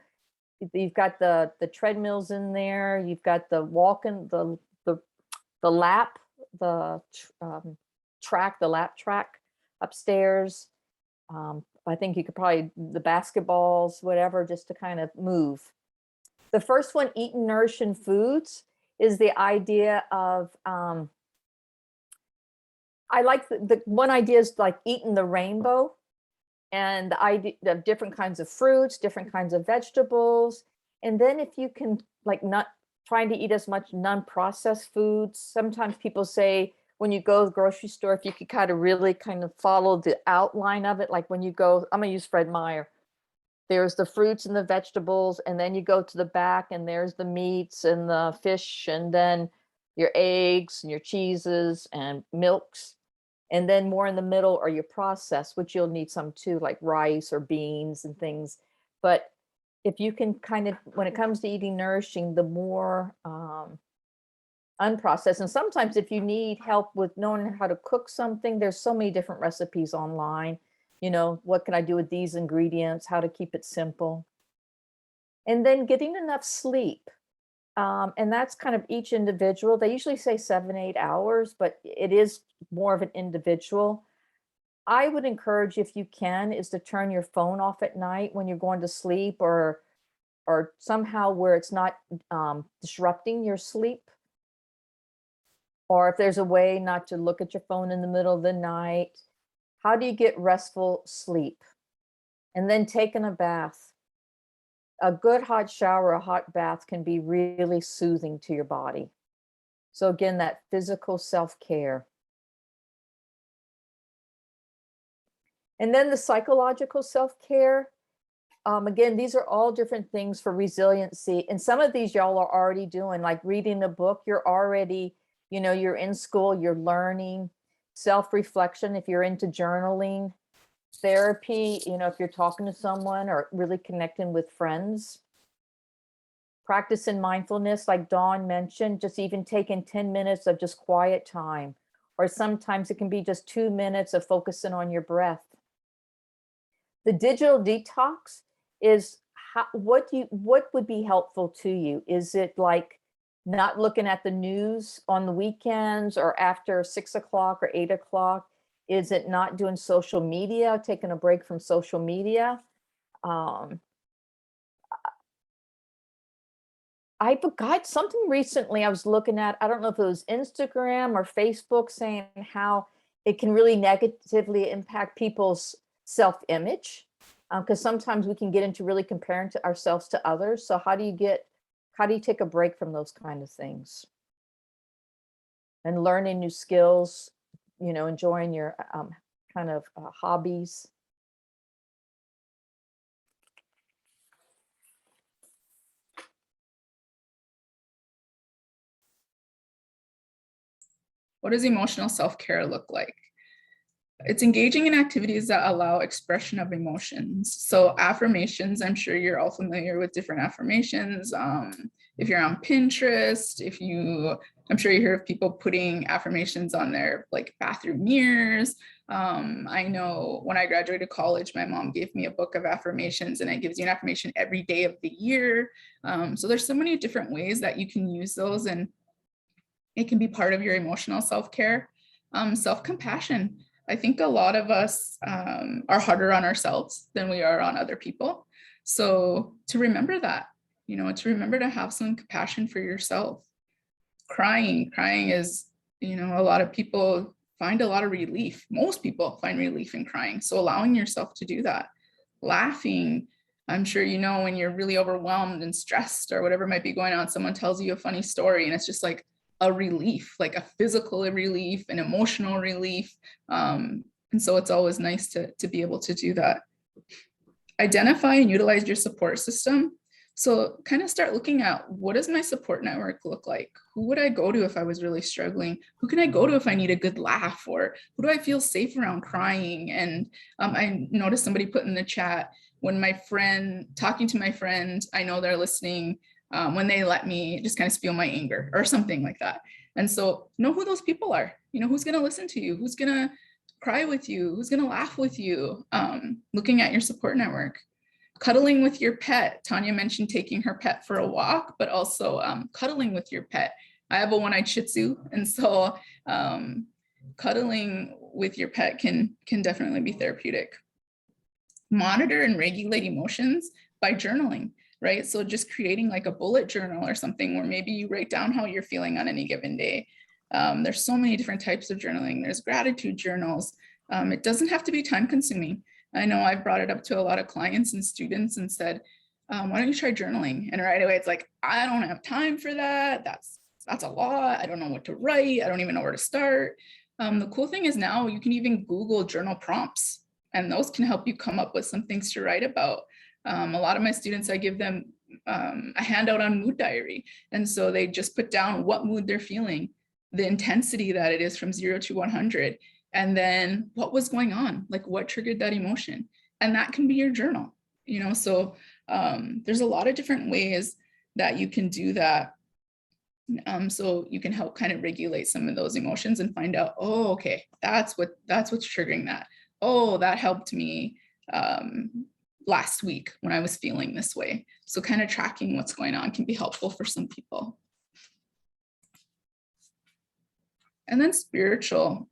you've got the treadmills in there. You've got the walking, the lap, the lap track upstairs. I think you could probably, the basketballs, whatever, just to kind of move. The first one, eating nourishing foods, is the idea of, I like the one idea is like eating the rainbow, and the idea of different kinds of fruits, different kinds of vegetables. And then if you can, like, not trying to eat as much non-processed foods. Sometimes people say when you go to the grocery store, if you could kind of really kind of follow the outline of it, like when you go, I'm gonna use Fred Meyer. There's the fruits and the vegetables, and then you go to the back and there's the meats and the fish, and then your eggs and your cheeses and milks. And then more in the middle are your processed, which you'll need some too, like rice or beans and things. But if you can kind of, when it comes to eating nourishing, the more unprocessed. And sometimes if you need help with knowing how to cook something, there's so many different recipes online. You know, what can I do with these ingredients? How to keep it simple. And then getting enough sleep. And that's kind of each individual. They usually say 7, 8 hours, but it is more of an individual. I would encourage, if you can, is to turn your phone off at night when you're going to sleep, or somehow where it's not disrupting your sleep. Or if there's a way not to look at your phone in the middle of the night. How do you get restful sleep? And then taking a bath. A good hot shower, a hot bath can be really soothing to your body. So again, that physical self-care. And then the psychological self-care. Again, these are all different things for resiliency. And some of these y'all are already doing, like reading a book. You're already, you know, you're in school, you're learning. Self-reflection, if you're into journaling. Therapy, you know, if you're talking to someone or really connecting with friends. Practicing mindfulness, like Dawn mentioned, just even taking 10 minutes of just quiet time. Or sometimes it can be just 2 minutes of focusing on your breath. The digital detox is what would be helpful to you? Is it like not looking at the news on the weekends or after 6 o'clock or 8 o'clock? Is it not doing social media, taking a break from social media? I forgot something recently I was looking at. I don't know if it was Instagram or Facebook, saying how it can really negatively impact people's self-image. Because sometimes we can get into really comparing to ourselves to others. So how do you take a break from those kind of things? And learning new skills, you know, enjoying your kind of hobbies. What does emotional self-care look like? It's engaging in activities that allow expression of emotions. So affirmations, I'm sure you're all familiar with different affirmations. If you're on Pinterest, if you I'm sure you hear of people putting affirmations on their like bathroom mirrors. I know when I graduated college, my mom gave me a book of affirmations, and it gives you an affirmation every day of the year. So there's so many different ways that you can use those, and it can be part of your emotional self-care. Self-compassion. I think a lot of us are harder on ourselves than we are on other people. So to remember that, to remember to have some compassion for yourself. Crying is, a lot of people find a lot of relief. Most people find relief in crying. So allowing yourself to do that. Laughing. I'm sure when you're really overwhelmed and stressed or whatever might be going on, someone tells you a funny story and it's just like a relief, like a physical relief, an emotional relief. And so it's always nice to be able to do that. Identify and utilize your support system. So kind of start looking at, what does my support network look like? Who would I go to if I was really struggling? Who can I go to if I need a good laugh? Or who do I feel safe around crying? And I noticed somebody put in the chat, when talking to my friend, I know they're listening, when they let me just kind of spill my anger or something like that. And so know who those people are, who's going to listen to you, who's going to cry with you, who's going to laugh with you, looking at your support network. Cuddling with your pet. Tanya mentioned taking her pet for a walk, but also cuddling with your pet. I have a one-eyed Shih Tzu, and so cuddling with your pet can definitely be therapeutic. Monitor and regulate emotions by journaling, right? So just creating like a bullet journal or something where maybe you write down how you're feeling on any given day. There's so many different types of journaling. There's gratitude journals. It doesn't have to be time consuming. I know I've brought it up to a lot of clients and students and said, why don't you try journaling? And right away, it's like, I don't have time for that. That's a lot. I don't know what to write. I don't even know where to start. The cool thing is now you can even Google journal prompts, and those can help you come up with some things to write about. A lot of my students, I give them a handout on mood diary. And so they just put down what mood they're feeling, the intensity that it is from 0 to 100. And then what was going on, like what triggered that emotion, and that can be your journal, so there's a lot of different ways that you can do that. So you can help kind of regulate some of those emotions and find out, oh, okay, that's what's triggering that. Oh, that helped me last week when I was feeling this way. So kind of tracking what's going on can be helpful for some people. And then spiritual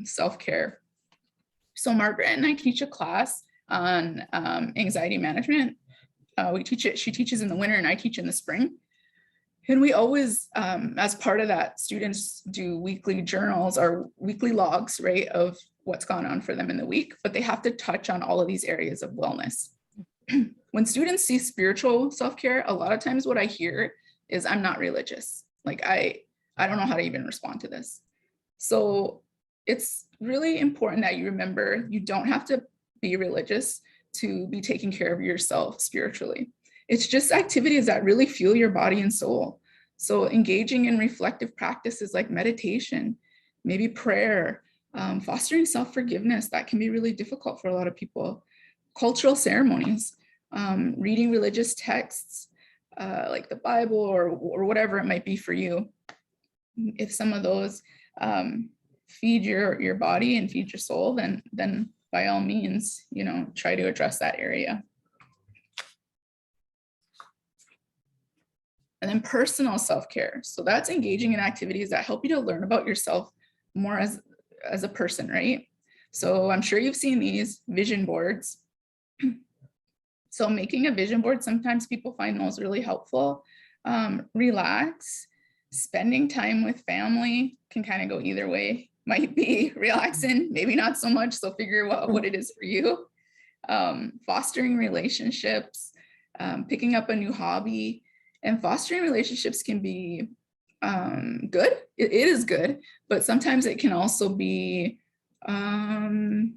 self-care. So Margaret and I teach a class on anxiety management. She teaches in the winter and I teach in the spring. And we always, as part of that, students do weekly journals or weekly logs, right, of what's gone on for them in the week, but they have to touch on all of these areas of wellness. When students see spiritual self-care, a lot of times what I hear is, I'm not religious. Like, I don't know how to even respond to this. So it's really important that you remember you don't have to be religious to be taking care of yourself spiritually. It's just activities that really fuel your body and soul. So engaging in reflective practices like meditation, maybe prayer, fostering self-forgiveness, that can be really difficult for a lot of people. Cultural ceremonies, reading religious texts like the Bible or whatever it might be for you. If some of those feed your body and feed your soul, then by all means, try to address that area. And then personal self-care. So that's engaging in activities that help you to learn about yourself more as a person, right? So I'm sure you've seen these vision boards. So making a vision board, sometimes people find those really helpful. Relax, spending time with family can kind of go either way. Might be relaxing, maybe not so much. So figure out what it is for you. Fostering relationships, picking up a new hobby, and fostering relationships can be good. It is good, but sometimes it can also be sometimes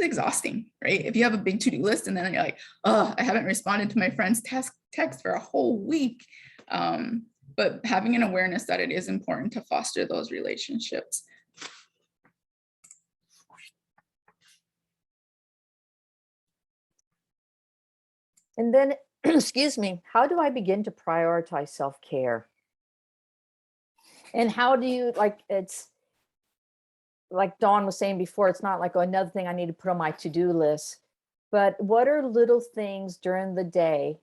exhausting, right? If you have a big to-do list and then you're like, oh, I haven't responded to my friend's text for a whole week. But having an awareness that it is important to foster those relationships. And then, excuse me, how do I begin to prioritize self-care? And how do you it's like Dawn was saying before, it's not like, oh, another thing I need to put on my to-do list, but what are little things during the day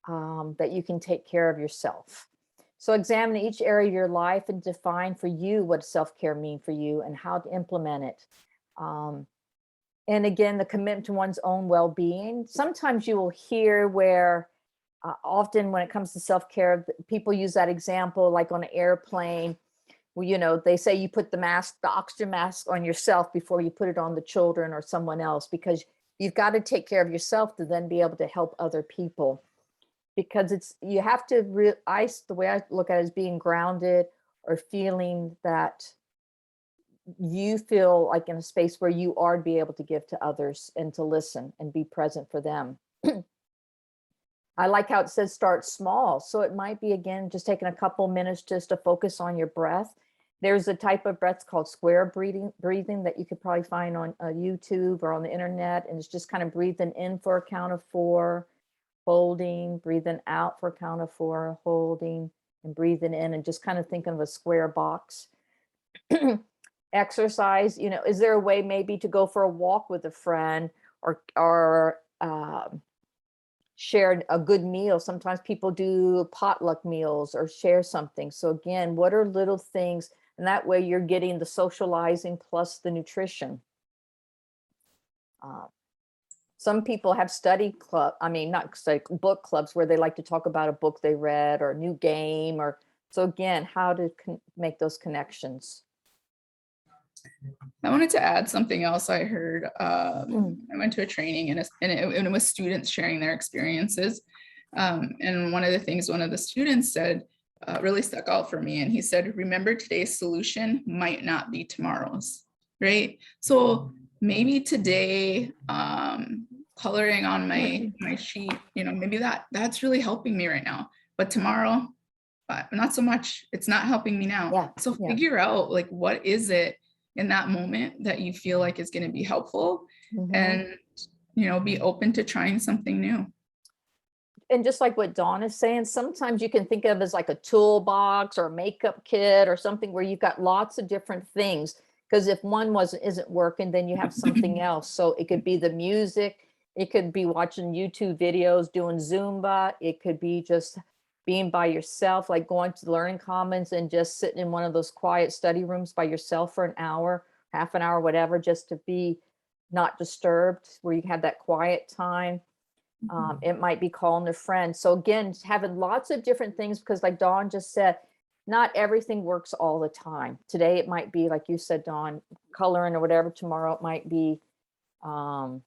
that you can take care of yourself? So examine each area of your life and define for you what self-care mean for you and how to implement it. And again, the commitment to one's own well-being. Sometimes you will hear where often when it comes to self-care, people use that example like on an airplane. Well, you know, they say you put the oxygen mask on yourself before you put it on the children or someone else, because you've got to take care of yourself to then be able to help other people. Because you have to the way I look at it is being grounded or feeling that you feel like in a space where you are to be able to give to others and to listen and be present for them. I like how it says start small. So it might be, again, just taking a couple minutes just to focus on your breath. There's a type of breath called square breathing that you could probably find on YouTube or on the internet. And it's just kind of breathing in for a count of 4, holding, breathing out for a count of 4, holding, and breathing in, and just kind of thinking of a square box. Exercise, you know, is there a way maybe to go for a walk with a friend or share a good meal? Sometimes people do potluck meals or share something. So again, what are little things? And that way you're getting the socializing plus the nutrition. Some people have book clubs where they like to talk about a book they read or a new game. Or so again, how to make those connections. I wanted to add something else I heard. I went to a training and it was students sharing their experiences. And one of the things one of the students said really stuck out for me. And he said, remember, today's solution might not be tomorrow's, right? So maybe today, coloring on my sheet, you know, maybe that's really helping me right now. But tomorrow, not so much. It's not helping me now. Yeah. So figure out like, what is it in that moment that you feel like is going to be helpful, and, you know, be open to trying something new. And just like what Dawn is saying, sometimes you can think of as like a toolbox or a makeup kit or something where you've got lots of different things. Because if one isn't working, then you have something else. So it could be the music, it could be watching YouTube videos, doing Zumba, it could be just being by yourself, like going to the Learning Commons and just sitting in one of those quiet study rooms by yourself for an hour, half an hour, whatever, just to be not disturbed, where you have that quiet time. It might be calling a friend. So again, having lots of different things, because like Dawn just said, not everything works all the time. Today, it might be, like you said, Dawn, coloring or whatever. Tomorrow, it might be alone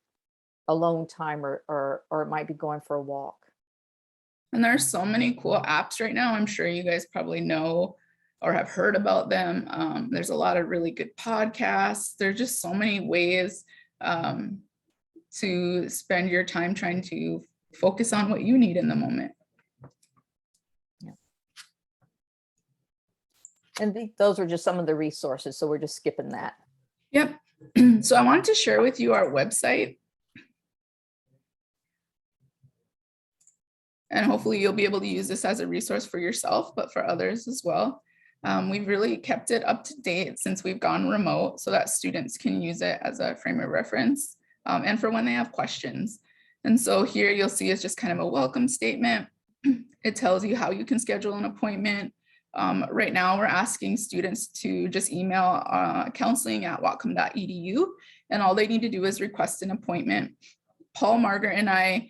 time or it might be going for a walk. And there are so many cool apps right now. I'm sure you guys probably know or have heard about them. There's a lot of really good podcasts. There's just so many ways to spend your time trying to focus on what you need in the moment. Yeah. And those are just some of the resources. So we're just skipping that. Yep. So I wanted to share with you our website. And hopefully you'll be able to use this as a resource for yourself, but for others as well. We've really kept it up to date since we've gone remote so that students can use it as a frame of reference and for when they have questions. And so here you'll see it's just kind of a welcome statement. It tells you how you can schedule an appointment. Right now we're asking students to just email counseling@whatcom.edu, and all they need to do is request an appointment. Paul, Margaret, and I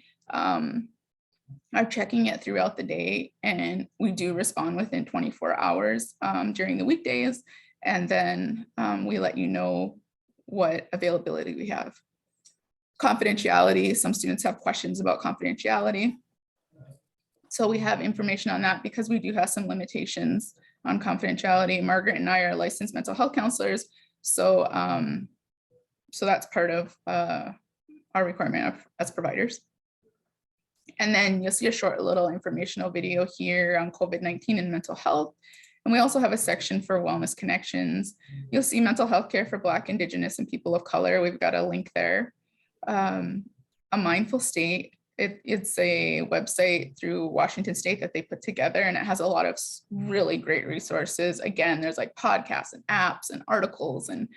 are checking it throughout the day, and we do respond within 24 hours during the weekdays. And then we let you know what availability we have. Confidentiality, some students have questions about confidentiality. So we have information on that because we do have some limitations on confidentiality. Margaret and I are licensed mental health counselors. So, so that's part of our requirement as providers. And then you'll see a short little informational video here on COVID-19 and mental health. And we also have a section for wellness connections. You'll see mental health care for Black, Indigenous, and people of color. We've got a link there. A mindful state It's a website through Washington State that they put together, and it has a lot of really great resources. Again, there's like podcasts and apps and articles, and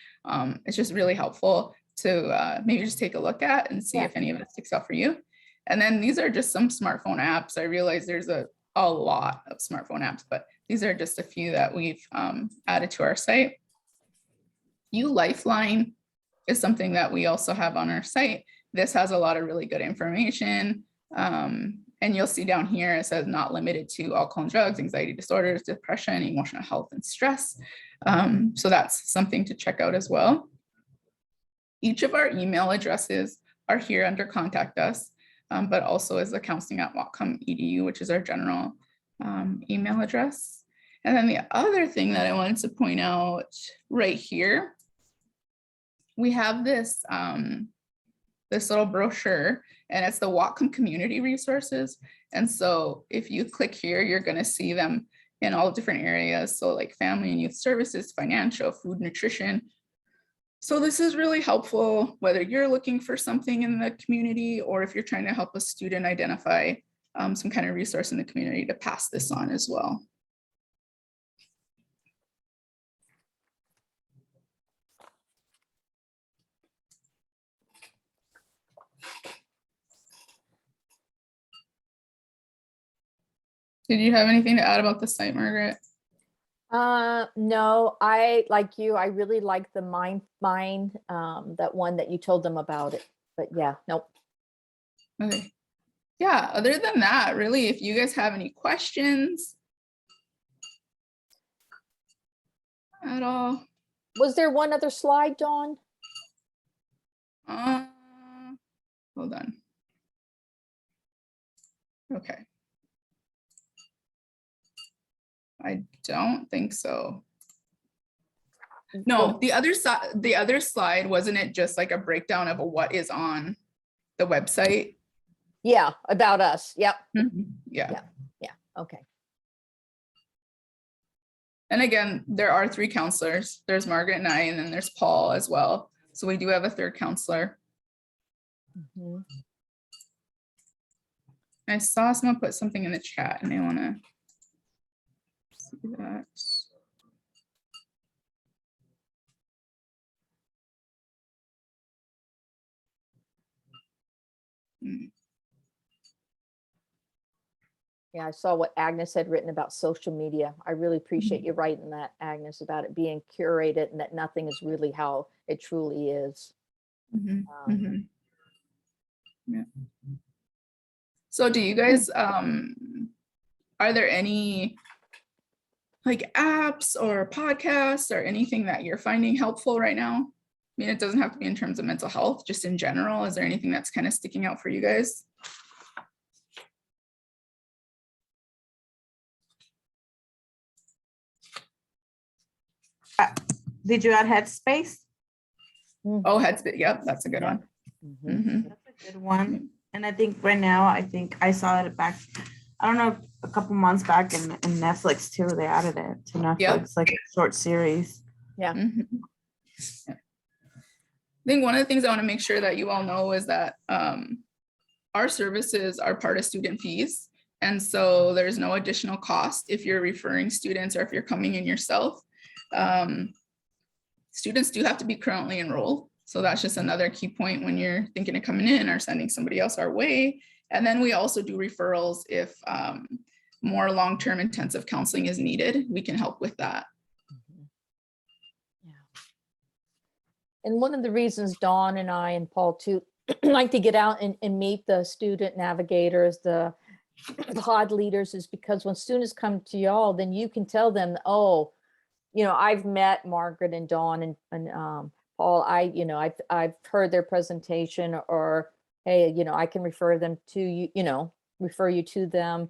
it's just really helpful to maybe just take a look at and see if any of it sticks out for you. And then these are just some smartphone apps. I realize there's a lot of smartphone apps, but these are just a few that we've added to our site. Lifeline is something that we also have on our site. This has a lot of really good information. And you'll see down here, it says not limited to alcohol and drugs, anxiety disorders, depression, emotional health, and stress. So that's something to check out as well. Each of our email addresses are here under contact us, but also is the counseling@whatcom.edu, which is our general email address. And then the other thing that I wanted to point out right here, we have this this little brochure, and it's the Whatcom community resources. And so if you click here, you're going to see them in all different areas. So like family and youth services, financial, food, nutrition. So this is really helpful, whether you're looking for something in the community or if you're trying to help a student identify some kind of resource in the community to pass this on as well. Did you have anything to add about the site, Margaret? No, I, like you, I really like the mind, that one that you told them about it, but yeah, nope. Okay. Yeah, other than that, really, if you guys have any questions at all. Was there one other slide, Dawn? Hold on. Okay. I don't think so. No, the other slide, wasn't it just like a breakdown of what is on the website? Yeah, about us. Yep. Yeah. Okay. And again, there are 3 counselors. There's Margaret and I, and then there's Paul as well. So we do have a 3rd counselor. I saw someone put something in the chat and I want to see that. Yeah, I saw what Agnes had written about social media. I really appreciate you writing that, Agnes, about it being curated and that nothing is really how it truly is. Yeah. So do you guys, are there any like apps or podcasts or anything that you're finding helpful right now? I mean, it doesn't have to be in terms of mental health, just in general. Is there anything that's kind of sticking out for you guys? Did you add Headspace? Oh, Headspace. Yep, that's a good one. That's a good one. And I think right now, I saw it back, I don't know, a couple months back in Netflix too. They added it to Netflix, like a short series. Yeah. I think one of the things I want to make sure that you all know is that our services are part of student fees. And so there's no additional cost if you're referring students or if you're coming in yourself. Students do have to be currently enrolled. So that's just another key point when you're thinking of coming in or sending somebody else our way. And then we also do referrals if more long-term intensive counseling is needed. We can help with that. Yeah. And one of the reasons Dawn and I and Paul too like to get out and meet the student navigators, the pod leaders, is because when students come to y'all, then you can tell them, oh, you know, I've met Margaret and Dawn and Paul, I've heard their presentation, or, hey, you know, I can refer them to you, refer you to them.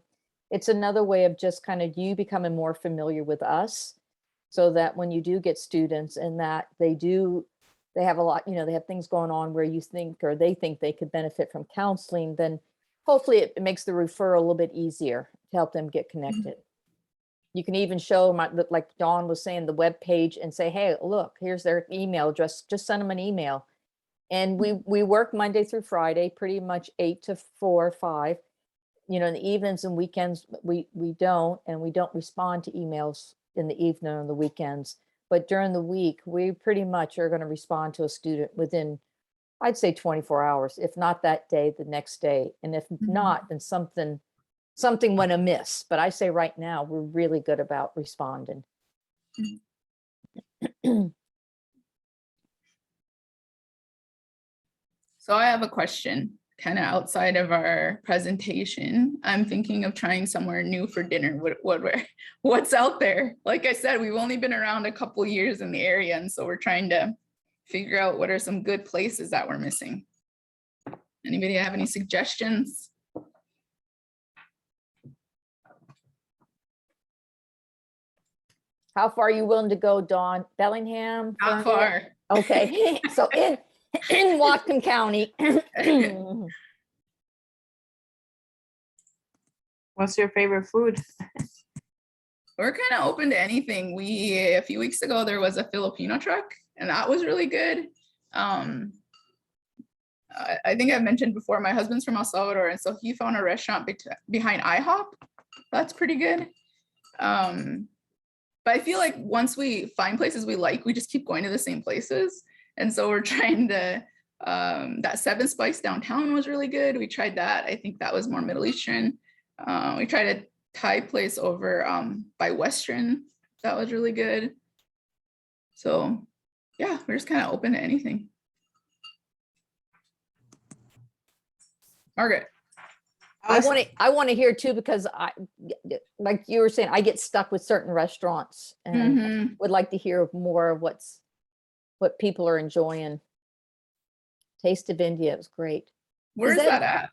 It's another way of just kind of you becoming more familiar with us, so that when you do get students and that they have a lot, they have things going on where you think, or they think they could benefit from counseling, then hopefully it makes the referral a little bit easier to help them get connected. You can even show them, like Dawn was saying, the web page and say, hey, look, here's their email address. Just send them an email And we work Monday through Friday, pretty much 8 to 4 or 5. In the evenings and weekends, we don't, and we don't respond to emails in the evening or the weekends. But during the week, we pretty much are going to respond to a student within, I'd say 24 hours, if not that day, the next day. And if not, then something went amiss. But I say right now, we're really good about responding. So I have a question, kind of outside of our presentation. I'm thinking of trying somewhere new for dinner. What's out there? Like I said, we've only been around a couple years in the area, and so we're trying to figure out what are some good places that we're missing. Anybody have any suggestions? How far are you willing to go, Dawn? Bellingham? How far? Okay, so in Whatcom County. What's your favorite food? We're kind of open to anything. A few weeks ago, there was a Filipino truck, and that was really good. I think I've mentioned before, my husband's from El Salvador, and so he found a restaurant behind IHOP. That's pretty good. But I feel like once we find places we like, we just keep going to the same places. And so we're trying to, that Seven Spice downtown was really good. We tried that. I think that was more Middle Eastern. We tried a Thai place over by Western. That was really good. So yeah, we're just kind of open to anything. Margaret. I want to hear too, because like you were saying, I get stuck with certain restaurants and would like to hear more of what people are enjoying. Taste of India is great. Where is that at?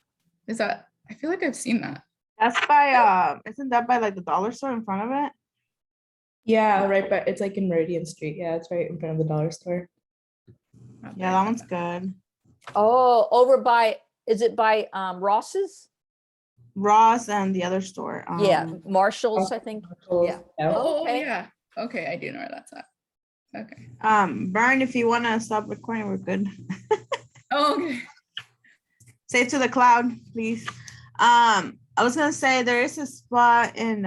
Is that, I feel like I've seen that. That's by isn't that by like the dollar store in front of it? Yeah, right, but it's like in Meridian Street. Yeah, it's right in front of the dollar store. Yeah, that one's good. Oh, over by, is it by Ross's? Ross and the other store. Yeah, Marshall's, I think. Yeah. Oh, Okay. yeah. Okay, I do know where that's at. Okay. Brian, if you want to stop recording, we're good. Oh, okay. Say it to the cloud, please. I was gonna say there is a spot in